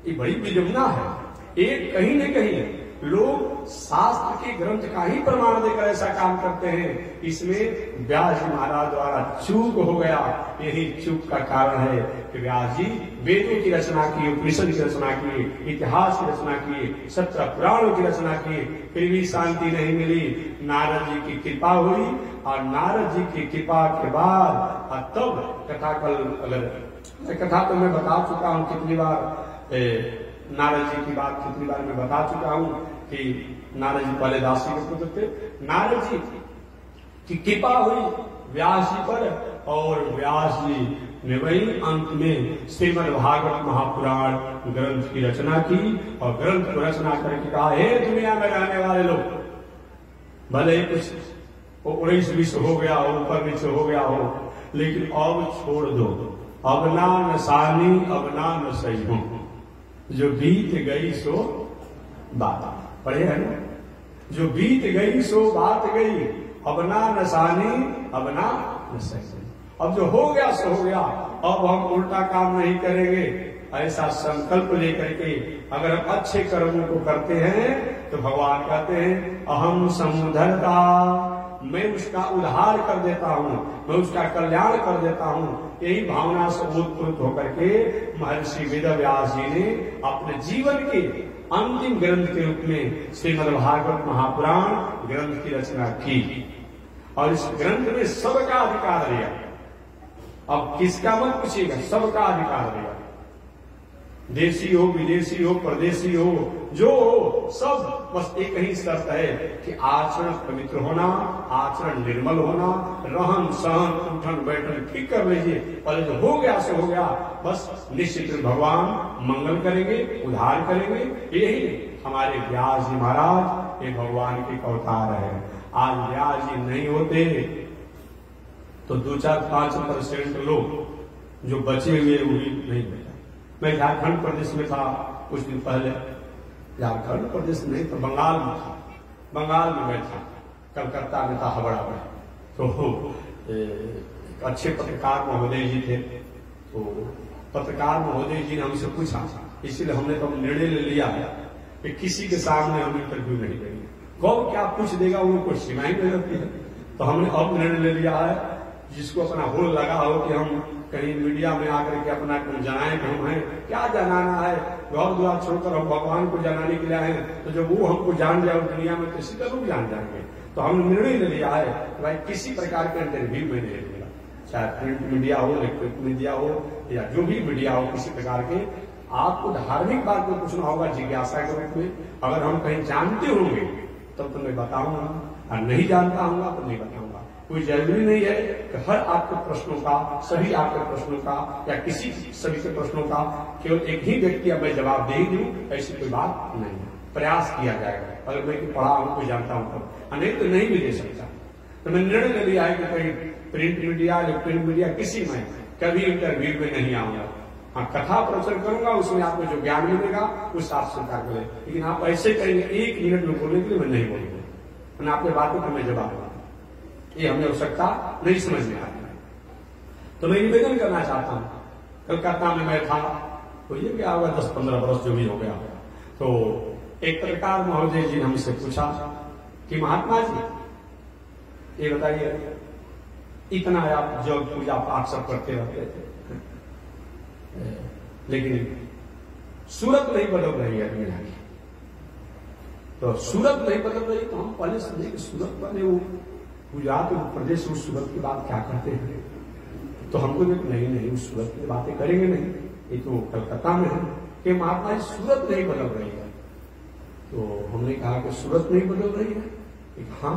ये बड़ी विडंबना है। एक कहीं न कहीं लोग शास्त्र के ग्रंथ का ही प्रमाण देकर ऐसा काम करते हैं, इसमें व्यास जी महाराज द्वारा चूक हो गया। यही चूक का कारण है कि व्यास जी वेदों की रचना की, उपनिषद की रचना की, इतिहास की रचना की, 17 पुराणों की रचना की, फिर भी शांति नहीं मिली। नारद जी की कृपा हुई और नारद जी की कृपा के बाद तब कथा, कथा तो मैं बता चुका हूँ कितनी बार, नारद जी की बात कितनी बार मैं बता चुका हूं कि नारद जी पहले दासी के पुत्र थे। नारद जी की कृपा हुई व्यास जी पर, और व्यास जी ने वही अंत में श्रीमद् भागवत महापुराण ग्रंथ की रचना की, और ग्रंथ को रचना करके कहा, हे दुनिया में रहने वाले लोग, भले ही कुछ 19-20 हो गया हो, ऊपर नीचे हो गया हो, लेकिन अब छोड़ दो, अब ना नसानी, अब ना नसई हूं, जो बीत गई सो बात। पढ़े है ना, जो बीत गई सो बात गई, अब ना नसानी, अब ना नसई। अब जो हो गया सो हो गया, अब हम उल्टा काम नहीं करेंगे, ऐसा संकल्प लेकर के अगर हम अच्छे कर्मों को करते हैं तो भगवान कहते हैं अहम समुद्धरता, मैं उसका उद्धार कर देता हूँ, मैं उसका कल्याण कर देता हूँ। यही भावना से उत्पन्न होकर के महर्षि वेदव्यास जी ने अपने जीवन के अंतिम ग्रंथ के रूप में श्रीमद्भागवत महापुराण ग्रंथ की रचना की और इस ग्रंथ में सबका अधिकार दिया। अब किसका मत पूछिएगा, सबका अधिकार दिया, देशी हो विदेशी हो परदेशी हो जो हो, सब बस एक ही शर्त है कि आचरण पवित्र होना, आचरण निर्मल होना, रहन सहन उठन बैठन ठीक कर लीजिए। पहले जो हो गया सो हो गया, बस निश्चित भगवान मंगल करेंगे, उद्धार करेंगे। यही हमारे व्यास जी महाराज ये भगवान के अवतार है। आज व्यास जी नहीं होते तो 2-4-5% लोग जो बचे हुए वो भी नहीं बचे। मैं झारखंड प्रदेश में था कुछ दिन पहले, झारखंड प्रदेश नहीं तो बंगाल में था, बंगाल में मैं था, कलकत्ता में था हबड़ा में। तो अच्छे पत्रकार महोदय जी थे, तो पत्रकार महोदय जी ने हमसे पूछा, इसीलिए हमने तो निर्णय ले लिया कि किसी के सामने हम इंटरव्यू नहीं करेंगे, कौन क्या पूछ देगा उनको सीमाएं में रहती है। तो हमने अब निर्णय ले लिया है, जिसको अपना होल लगा हो कि हम कहीं मीडिया में आकर के अपना जनाएं कि हम हैं, क्या जनाना है, घर द्वार छोड़कर हम भगवान को जनाने के लिए आए, तो जब वो हमको जान जाए दुनिया में तो इसी का लोग जान जाएंगे। तो हमने निर्णय ले लिया है कि भाई किसी प्रकार का इंटरव्यू में नहीं लेगा, चाहे प्रिंट मीडिया हो, इलेक्ट्रिक मीडिया हो या जो भी मीडिया हो, किसी प्रकार के आपको धार्मिक बात में पूछना होगा जिज्ञासा के रूप में। अगर हम कहीं जानते होंगे तब तो मैं बताऊंगा, और नहीं जानता हूंगा तो नहीं बताऊंगा। कोई जरूरी नहीं है कि हर आपके प्रश्नों का, सभी आपके प्रश्नों का या किसी सभी के प्रश्नों का केवल एक ही व्यक्ति अब मैं जवाब दे ही दूं, ऐसी कोई बात नहीं है। प्रयास किया जाएगा, अगर मैं पढ़ा हूं कोई जानता हूं तो, नहीं तो नहीं भी दे सकता। तो मैं निर्णय ले लिया है कि कहीं प्रिंट मीडिया, इलेक्ट्रॉनिक मीडिया किसी में कभी इंटरव्यू में नहीं आऊंगा। हाँ, कथा प्रवचन करूंगा, उसमें आपको जो ज्ञान मिलेगा उस आप स्वीकार करें, लेकिन आप ऐसे करेंगे 1 मिनट में बोलने के लिए मैं नहीं बोलूंगा, मैंने आपके बातों का मैं जवाब दूंगा, ये हमें आवश्यकता नहीं समझ में आती है। तो मैं निवेदन करना चाहता हूं, कलकत्ता में मैं था, तो ये क्या होगा 10-15 वर्ष जो भी हो गया, तो एक पत्रकार महोदय जी ने हमसे पूछा कि महात्मा जी ये बताइए, इतना आप जब पूजा पाठ सब करते रहते थे लेकिन सूरत नहीं बदल रही है दुनिया की, तो सूरत नहीं बदल रही तो हम पहले समझे कि सूरत वाले वो गुजरात प्रदेश उस सूरत की बात क्या करते हैं, तो हमको नहीं उस सूरत की बातें करेंगे नहीं, ये तो कलकत्ता में है कि महात्मा जी सूरत नहीं बदल रही है। तो हमने कहा कि सूरत नहीं बदल रही है, हाँ,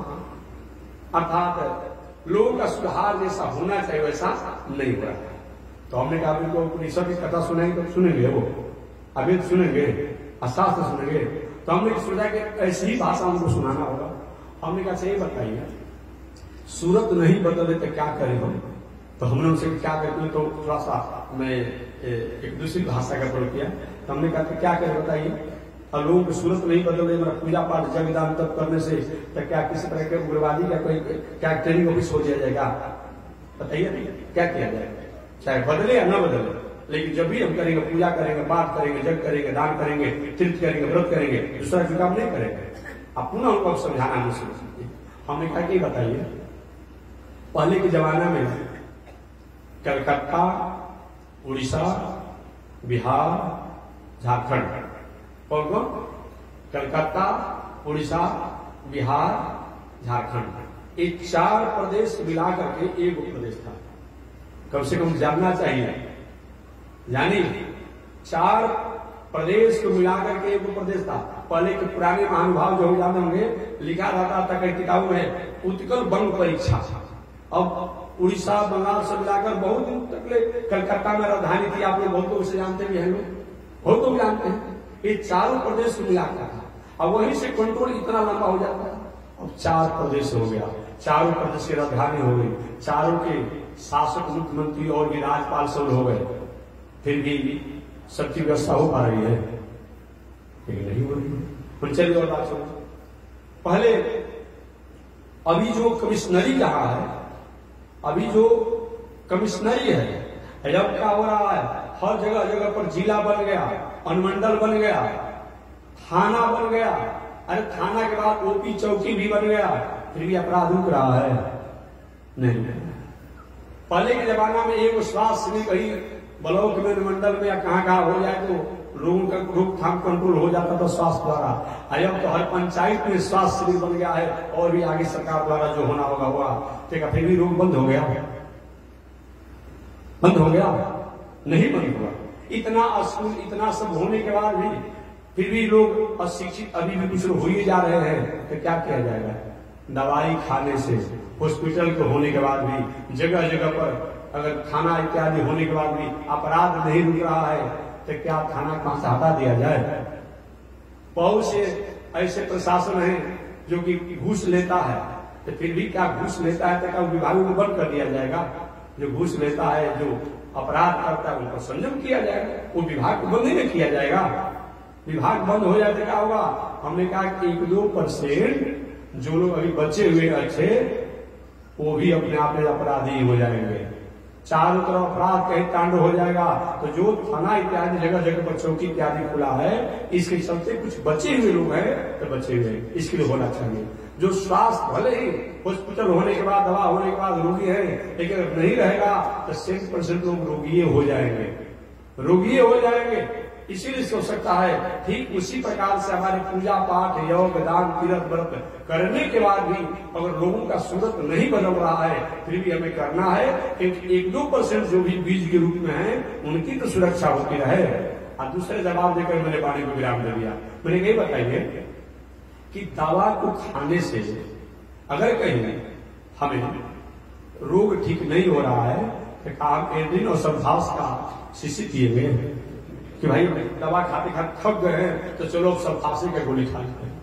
अर्थात लोगों का सुधार जैसा होना चाहिए वैसा नहीं हो रहा है। तो हमने कहा उनको उपनिषद की कथा सुनाएंगे तो सुनेंगे, वो अभी सुनेंगे, शास्त्र सुनेंगे, तो हमने सोचा कि ऐसी ही भाषा उनको सुनाना होगा। हमने कहा सही बताइए, सूरत नहीं बदले तो क्या करें हम, तो हमने उनसे क्या करते हैं, तो थोड़ा सा मैं एक दूसरी भाषा का प्रयोग किया। तो हमने कहा क्या करें बताइए, और लोगों की सूरत नहीं बदल रही, मेरा पूजा पाठ जगदान तब करने से तो क्या किसी तरह के उग्रवादी का कोई क्या ट्रेनिंग ऑफिस हो जाएगा, बताइए क्या किया जाएगा, चाहे बदले या न बदले, लेकिन जब भी हम करेंगे, पूजा करेंगे, पाठ करेंगे, जग करेंगे, दान करेंगे, तीर्थ करेंगे, व्रत करेंगे, दूसरा कोई काम नहीं करेंगे। अब पुनः उनको समझाना मुश्किल है। हमने कहा कि बताइए, पहले के जमाना में कलकत्ता, उड़ीसा, बिहार, झारखंड, और कलकत्ता, उड़ीसा, बिहार, झारखंड, ये 4 प्रदेश मिलाकर के एक प्रदेश था। कम से कम जानना चाहिए, यानी 4 प्रदेश को मिलाकर के एक प्रदेश था। पहले के पुराने महानुभाव जो जानते होंगे, लिखा रहता था कई किताबों में उत्कल बंग परीक्षा। अब उड़ीसा, बंगाल से मिलाकर बहुत दिन तक कलकत्ता में राजधानी थी, आप लोग बहुत लोग से जानते भी हैं, लोग बहुत लोग जानते हैं। ये 4 प्रदेश को मिलाकर था, अब वहीं से कंट्रोल इतना लंबा हो जाता है। अब 4 प्रदेश हो गया, 4 प्रदेश की राजधानी हो गई, 4 के शासक, मुख्यमंत्री और भी राज्यपाल सब हो गए, फिर भी सबकी व्यवस्था हो पा रही है, लेकिन नहीं हो रही है। चलिए और बात सुनो, पहले अभी जो कमिश्नरी कहा है, अभी जो कमिश्नरी है जब क्या हो रहा है, हर जगह जगह पर जिला बन गया, अनुमंडल बन गया, थाना बन गया। अरे थाना के बाद ओपी चौकी भी बन गया, फिर भी अपराध रुक रहा है? नहीं। पहले के जमाना में एक स्वास्थ्य में कहीं ब्लॉक में, अनुमंडल में या कहाँ हो जाए तो लोगों का रोकथाम कंट्रोल हो जाता था स्वास्थ्य द्वारा। अब तो हर पंचायत में स्वास्थ्य शिविर बन गया है, और भी आगे सरकार द्वारा जो होना होगा हुआ। ठीक है, फिर भी रोग बंद हो गया? बंद हो गया? नहीं बंद हुआ। इतना स्कूल, इतना सब होने के बाद भी फिर भी लोग अशिक्षित अभी भी कुछ लोग हो ही जा रहे हैं। तो क्या किया जाएगा? दवाई खाने से, हॉस्पिटल के होने के बाद भी, जगह जगह पर अगर थाना इत्यादि होने के बाद भी अपराध नहीं रुक रहा है, तो क्या थाना कहां से हटा दिया जाए? बहुत से ऐसे प्रशासन है जो कि घूस लेता है, तो फिर भी क्या घूस लेता है तो क्या विभागों को बंद कर दिया जाएगा? जो घूस लेता है, जो अपराध करता है, उन पर संयम किया जाएगा, वो विभाग को बंद नहीं किया जाएगा। विभाग बंद हो जाए तो क्या होगा? हमने कहा कि 1-2% जो लोग अभी बचे हुए अच्छे, वो भी अपने आप में अपराधी हो जाएंगे। चारों तरफ अपराध कहीं तांडव हो जाएगा। तो जो थाना इत्यादि जगह जगह पर चौकी इत्यादि खुला है, इसके चलते कुछ बचे हुए लोग हैं, तो बचे हुए इसके लिए होना चाहिए। जो स्वास्थ्य भले ही हॉस्पिटल होने के बाद, दवा होने के बाद रोगी है, लेकिन अगर नहीं रहेगा तो 100% लोग रोगी हो जाएंगे, रोगी हो जाएंगे। इसीलिए हो सकता है ठीक उसी प्रकार से हमारे पूजा पाठ, योग, दान, तीर्थ, व्रत करने के बाद भी अगर लोगों का सूरत नहीं बदल रहा है, फिर भी हमें करना है, क्योंकि 1-2% जो भी बीज के रूप में है, उनकी तो सुरक्षा होती रहे। और दूसरे जवाब देकर मैंने वाणी को विराम दे दिया। मैंने यही बताइए कि दवा को खाने से अगर कहीं हमें रोग ठीक नहीं हो रहा है, तो आप एड्रिन और सल्फास का शीशी दिए गए कि भाई दवा खाते खाते थक गए हैं, तो चलो सल्फास का गोली खा लेते हैं,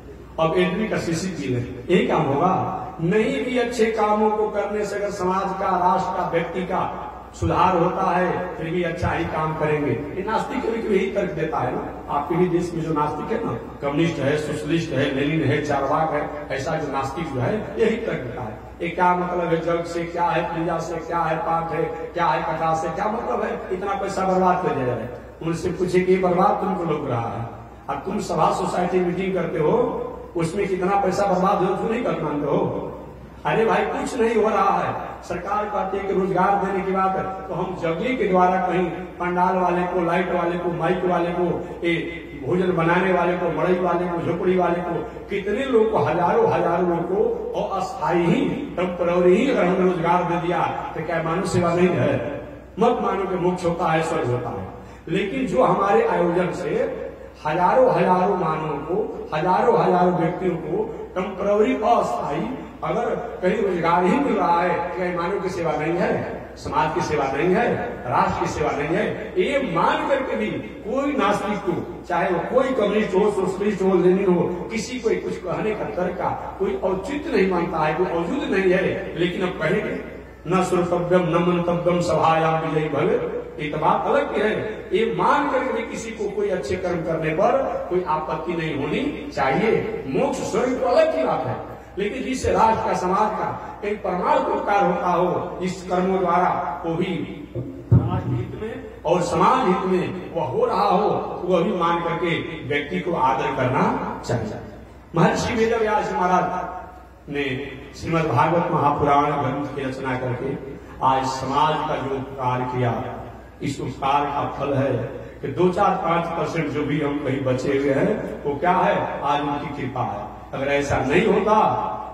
अब एड्रिन का शीशी पी लें, यही काम होगा? नहीं। भी अच्छे कामों को करने से अगर समाज का, राष्ट्र का, व्यक्ति का सुधार होता है, फिर भी अच्छा ही काम करेंगे। ये नास्तिक कभी कभी यही तर्क देता है ना। आपके भी देश में जो नास्तिक है ना, कम्युनिस्ट है, सोशलिस्ट है, लेनिन है, चारवाक है, ऐसा जो नास्तिक जो है यही तर्क देता है। ये क्या मतलब है जग से, क्या है पूजा से, क्या है पाठ है, क्या है कथा से, क्या मतलब है इतना पैसा बर्बाद कर दिया जाए? उनसे पूछे कि बर्बाद तुमको लग रहा है, अब तुम सभा सोसाइटी मीटिंग करते हो, उसमें कितना पैसा बर्बाद हो, तुम नहीं कर पाते हो? अरे भाई कुछ नहीं हो रहा है। सरकार कहती है कि रोजगार देने की बात है, तो हम जगली के द्वारा कहीं पंडाल वाले को, लाइट वाले को, माइक वाले को, भोजन बनाने वाले को, मड़ई वाले को, झोपड़ी वाले को, कितने लोग को, हजारों हजारों लोग को, और अस्थायी ही, टेम्पररी ही अगर हमने रोजगार दे दिया तो क्या मानव सेवा नहीं है? मत मानो कि मोक्ष होता है, स्वर्ग होता है। लेकिन जो हमारे आयोजन से हजारों हजारों मानवों को, हजारों हजारों व्यक्तियों को टेम्पररी, अस्थायी अगर कहीं रोजगार ही मिल रहा है, क्या मानव की सेवा नहीं है? समाज की सेवा नहीं है? राष्ट्र की सेवा नहीं है? ये मान करके भी कोई नास्तिक को, चाहे वो कोई कम्युनिस्ट हो, सोशलिस्ट हो, लेनिन हो, किसी को कुछ कहने का तर्क का कोई औचित्य नहीं मानता है, कोई औजूद नहीं है। लेकिन अब कहेंगे न श्रोतव्यम न मंतव्यम सभायाम विजयी भवे, एक बात अलग की है। ये मान करके भी किसी को कोई अच्छे कर्म करने पर कोई आपत्ति नहीं होनी चाहिए। मोक्ष स्वर्ग तो अलग की बात है, लेकिन जिससे राष्ट्र का, समाज का एक परमाणु उपकार होता हो इस कर्मों द्वारा, वो भी राष्ट्र हित में और समाज हित में वह हो रहा हो, वह भी मान करके व्यक्ति को आदर करना चाहिए। महर्षि वेदव्यास महाराज ने श्रीमद् भागवत महापुराण ग्रंथ की रचना करके आज समाज का जो उपकार किया, इस उपकार का फल है कि 2-4-5% जो भी हम कहीं बचे हुए हैं, वो क्या है? आज उनकी कृपा है। अगर ऐसा नहीं होता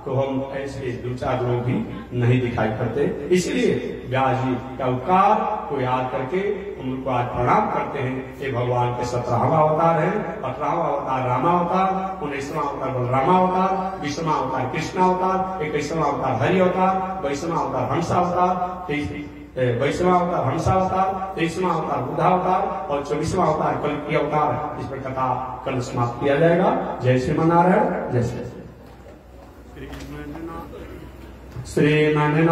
तो हम ऐसे 2-4 लोग भी नहीं दिखाई पड़ते। इसलिए व्यास जी का उपकार को याद करके हम उनको आज प्रणाम करते हैं। ये भगवान के 17वां अवतार है, 18वां अवतार रामावतार, 19वां अवतार बलरामा अवतार, 20वां अवतार कृष्णा अवतार, 21वां अवतार हरि अवतार, 22वां अवतार हंसावतार, 22वां अवतार हंसावतार, 23वां अवतार बुद्धावतार और 24वां अवतार कल्की अवतार। इस पर कथा कल समाप्त किया जाएगा। जय श्रीमन्नारायण, जय श्री श्रीमन्नारायण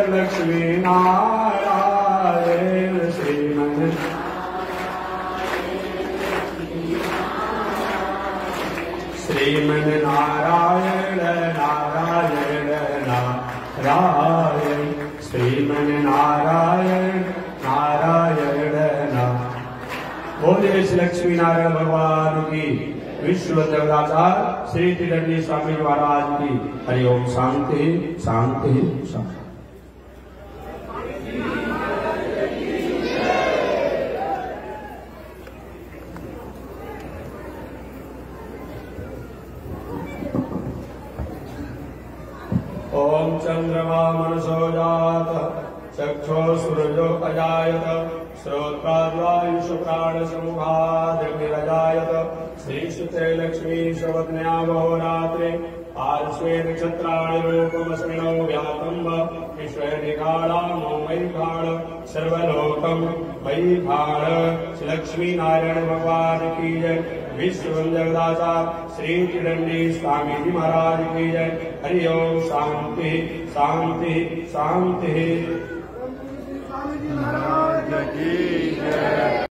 लक्ष्मी नारायण श्रीमन्नारायण श्रीमन्नारायण नारायण नारायण श्रीमन नारायण नारायण नाम। बोलिए श्री लक्ष्मी नारायण भगवान की, विश्व जगदाचार्य श्री त्रिदंडी स्वामी महाराज की। हरिओम। शांति शांति शांति। ओम चंद्रमा मनसो जात चक्षो सूर्यो अजायत श्रोत्राद्वायुष प्राण समूहादिरजायत श्रीश्रुते लक्ष्मी शवज्ञा बहुरात्रे आर्श्वे नक्षत्राणि रूपमस्मिनो व्यातम्ब विश्वे निगाढामो मयि घाण सर्वलोकम मयि घाण। लक्ष्मी नारायण भगवान की जय। विश्व जगदाचार्य श्री त्रिदंडी स्वामी जी महाराज की जय। हरिओम। शांति शांति शांति। महाराज की जय।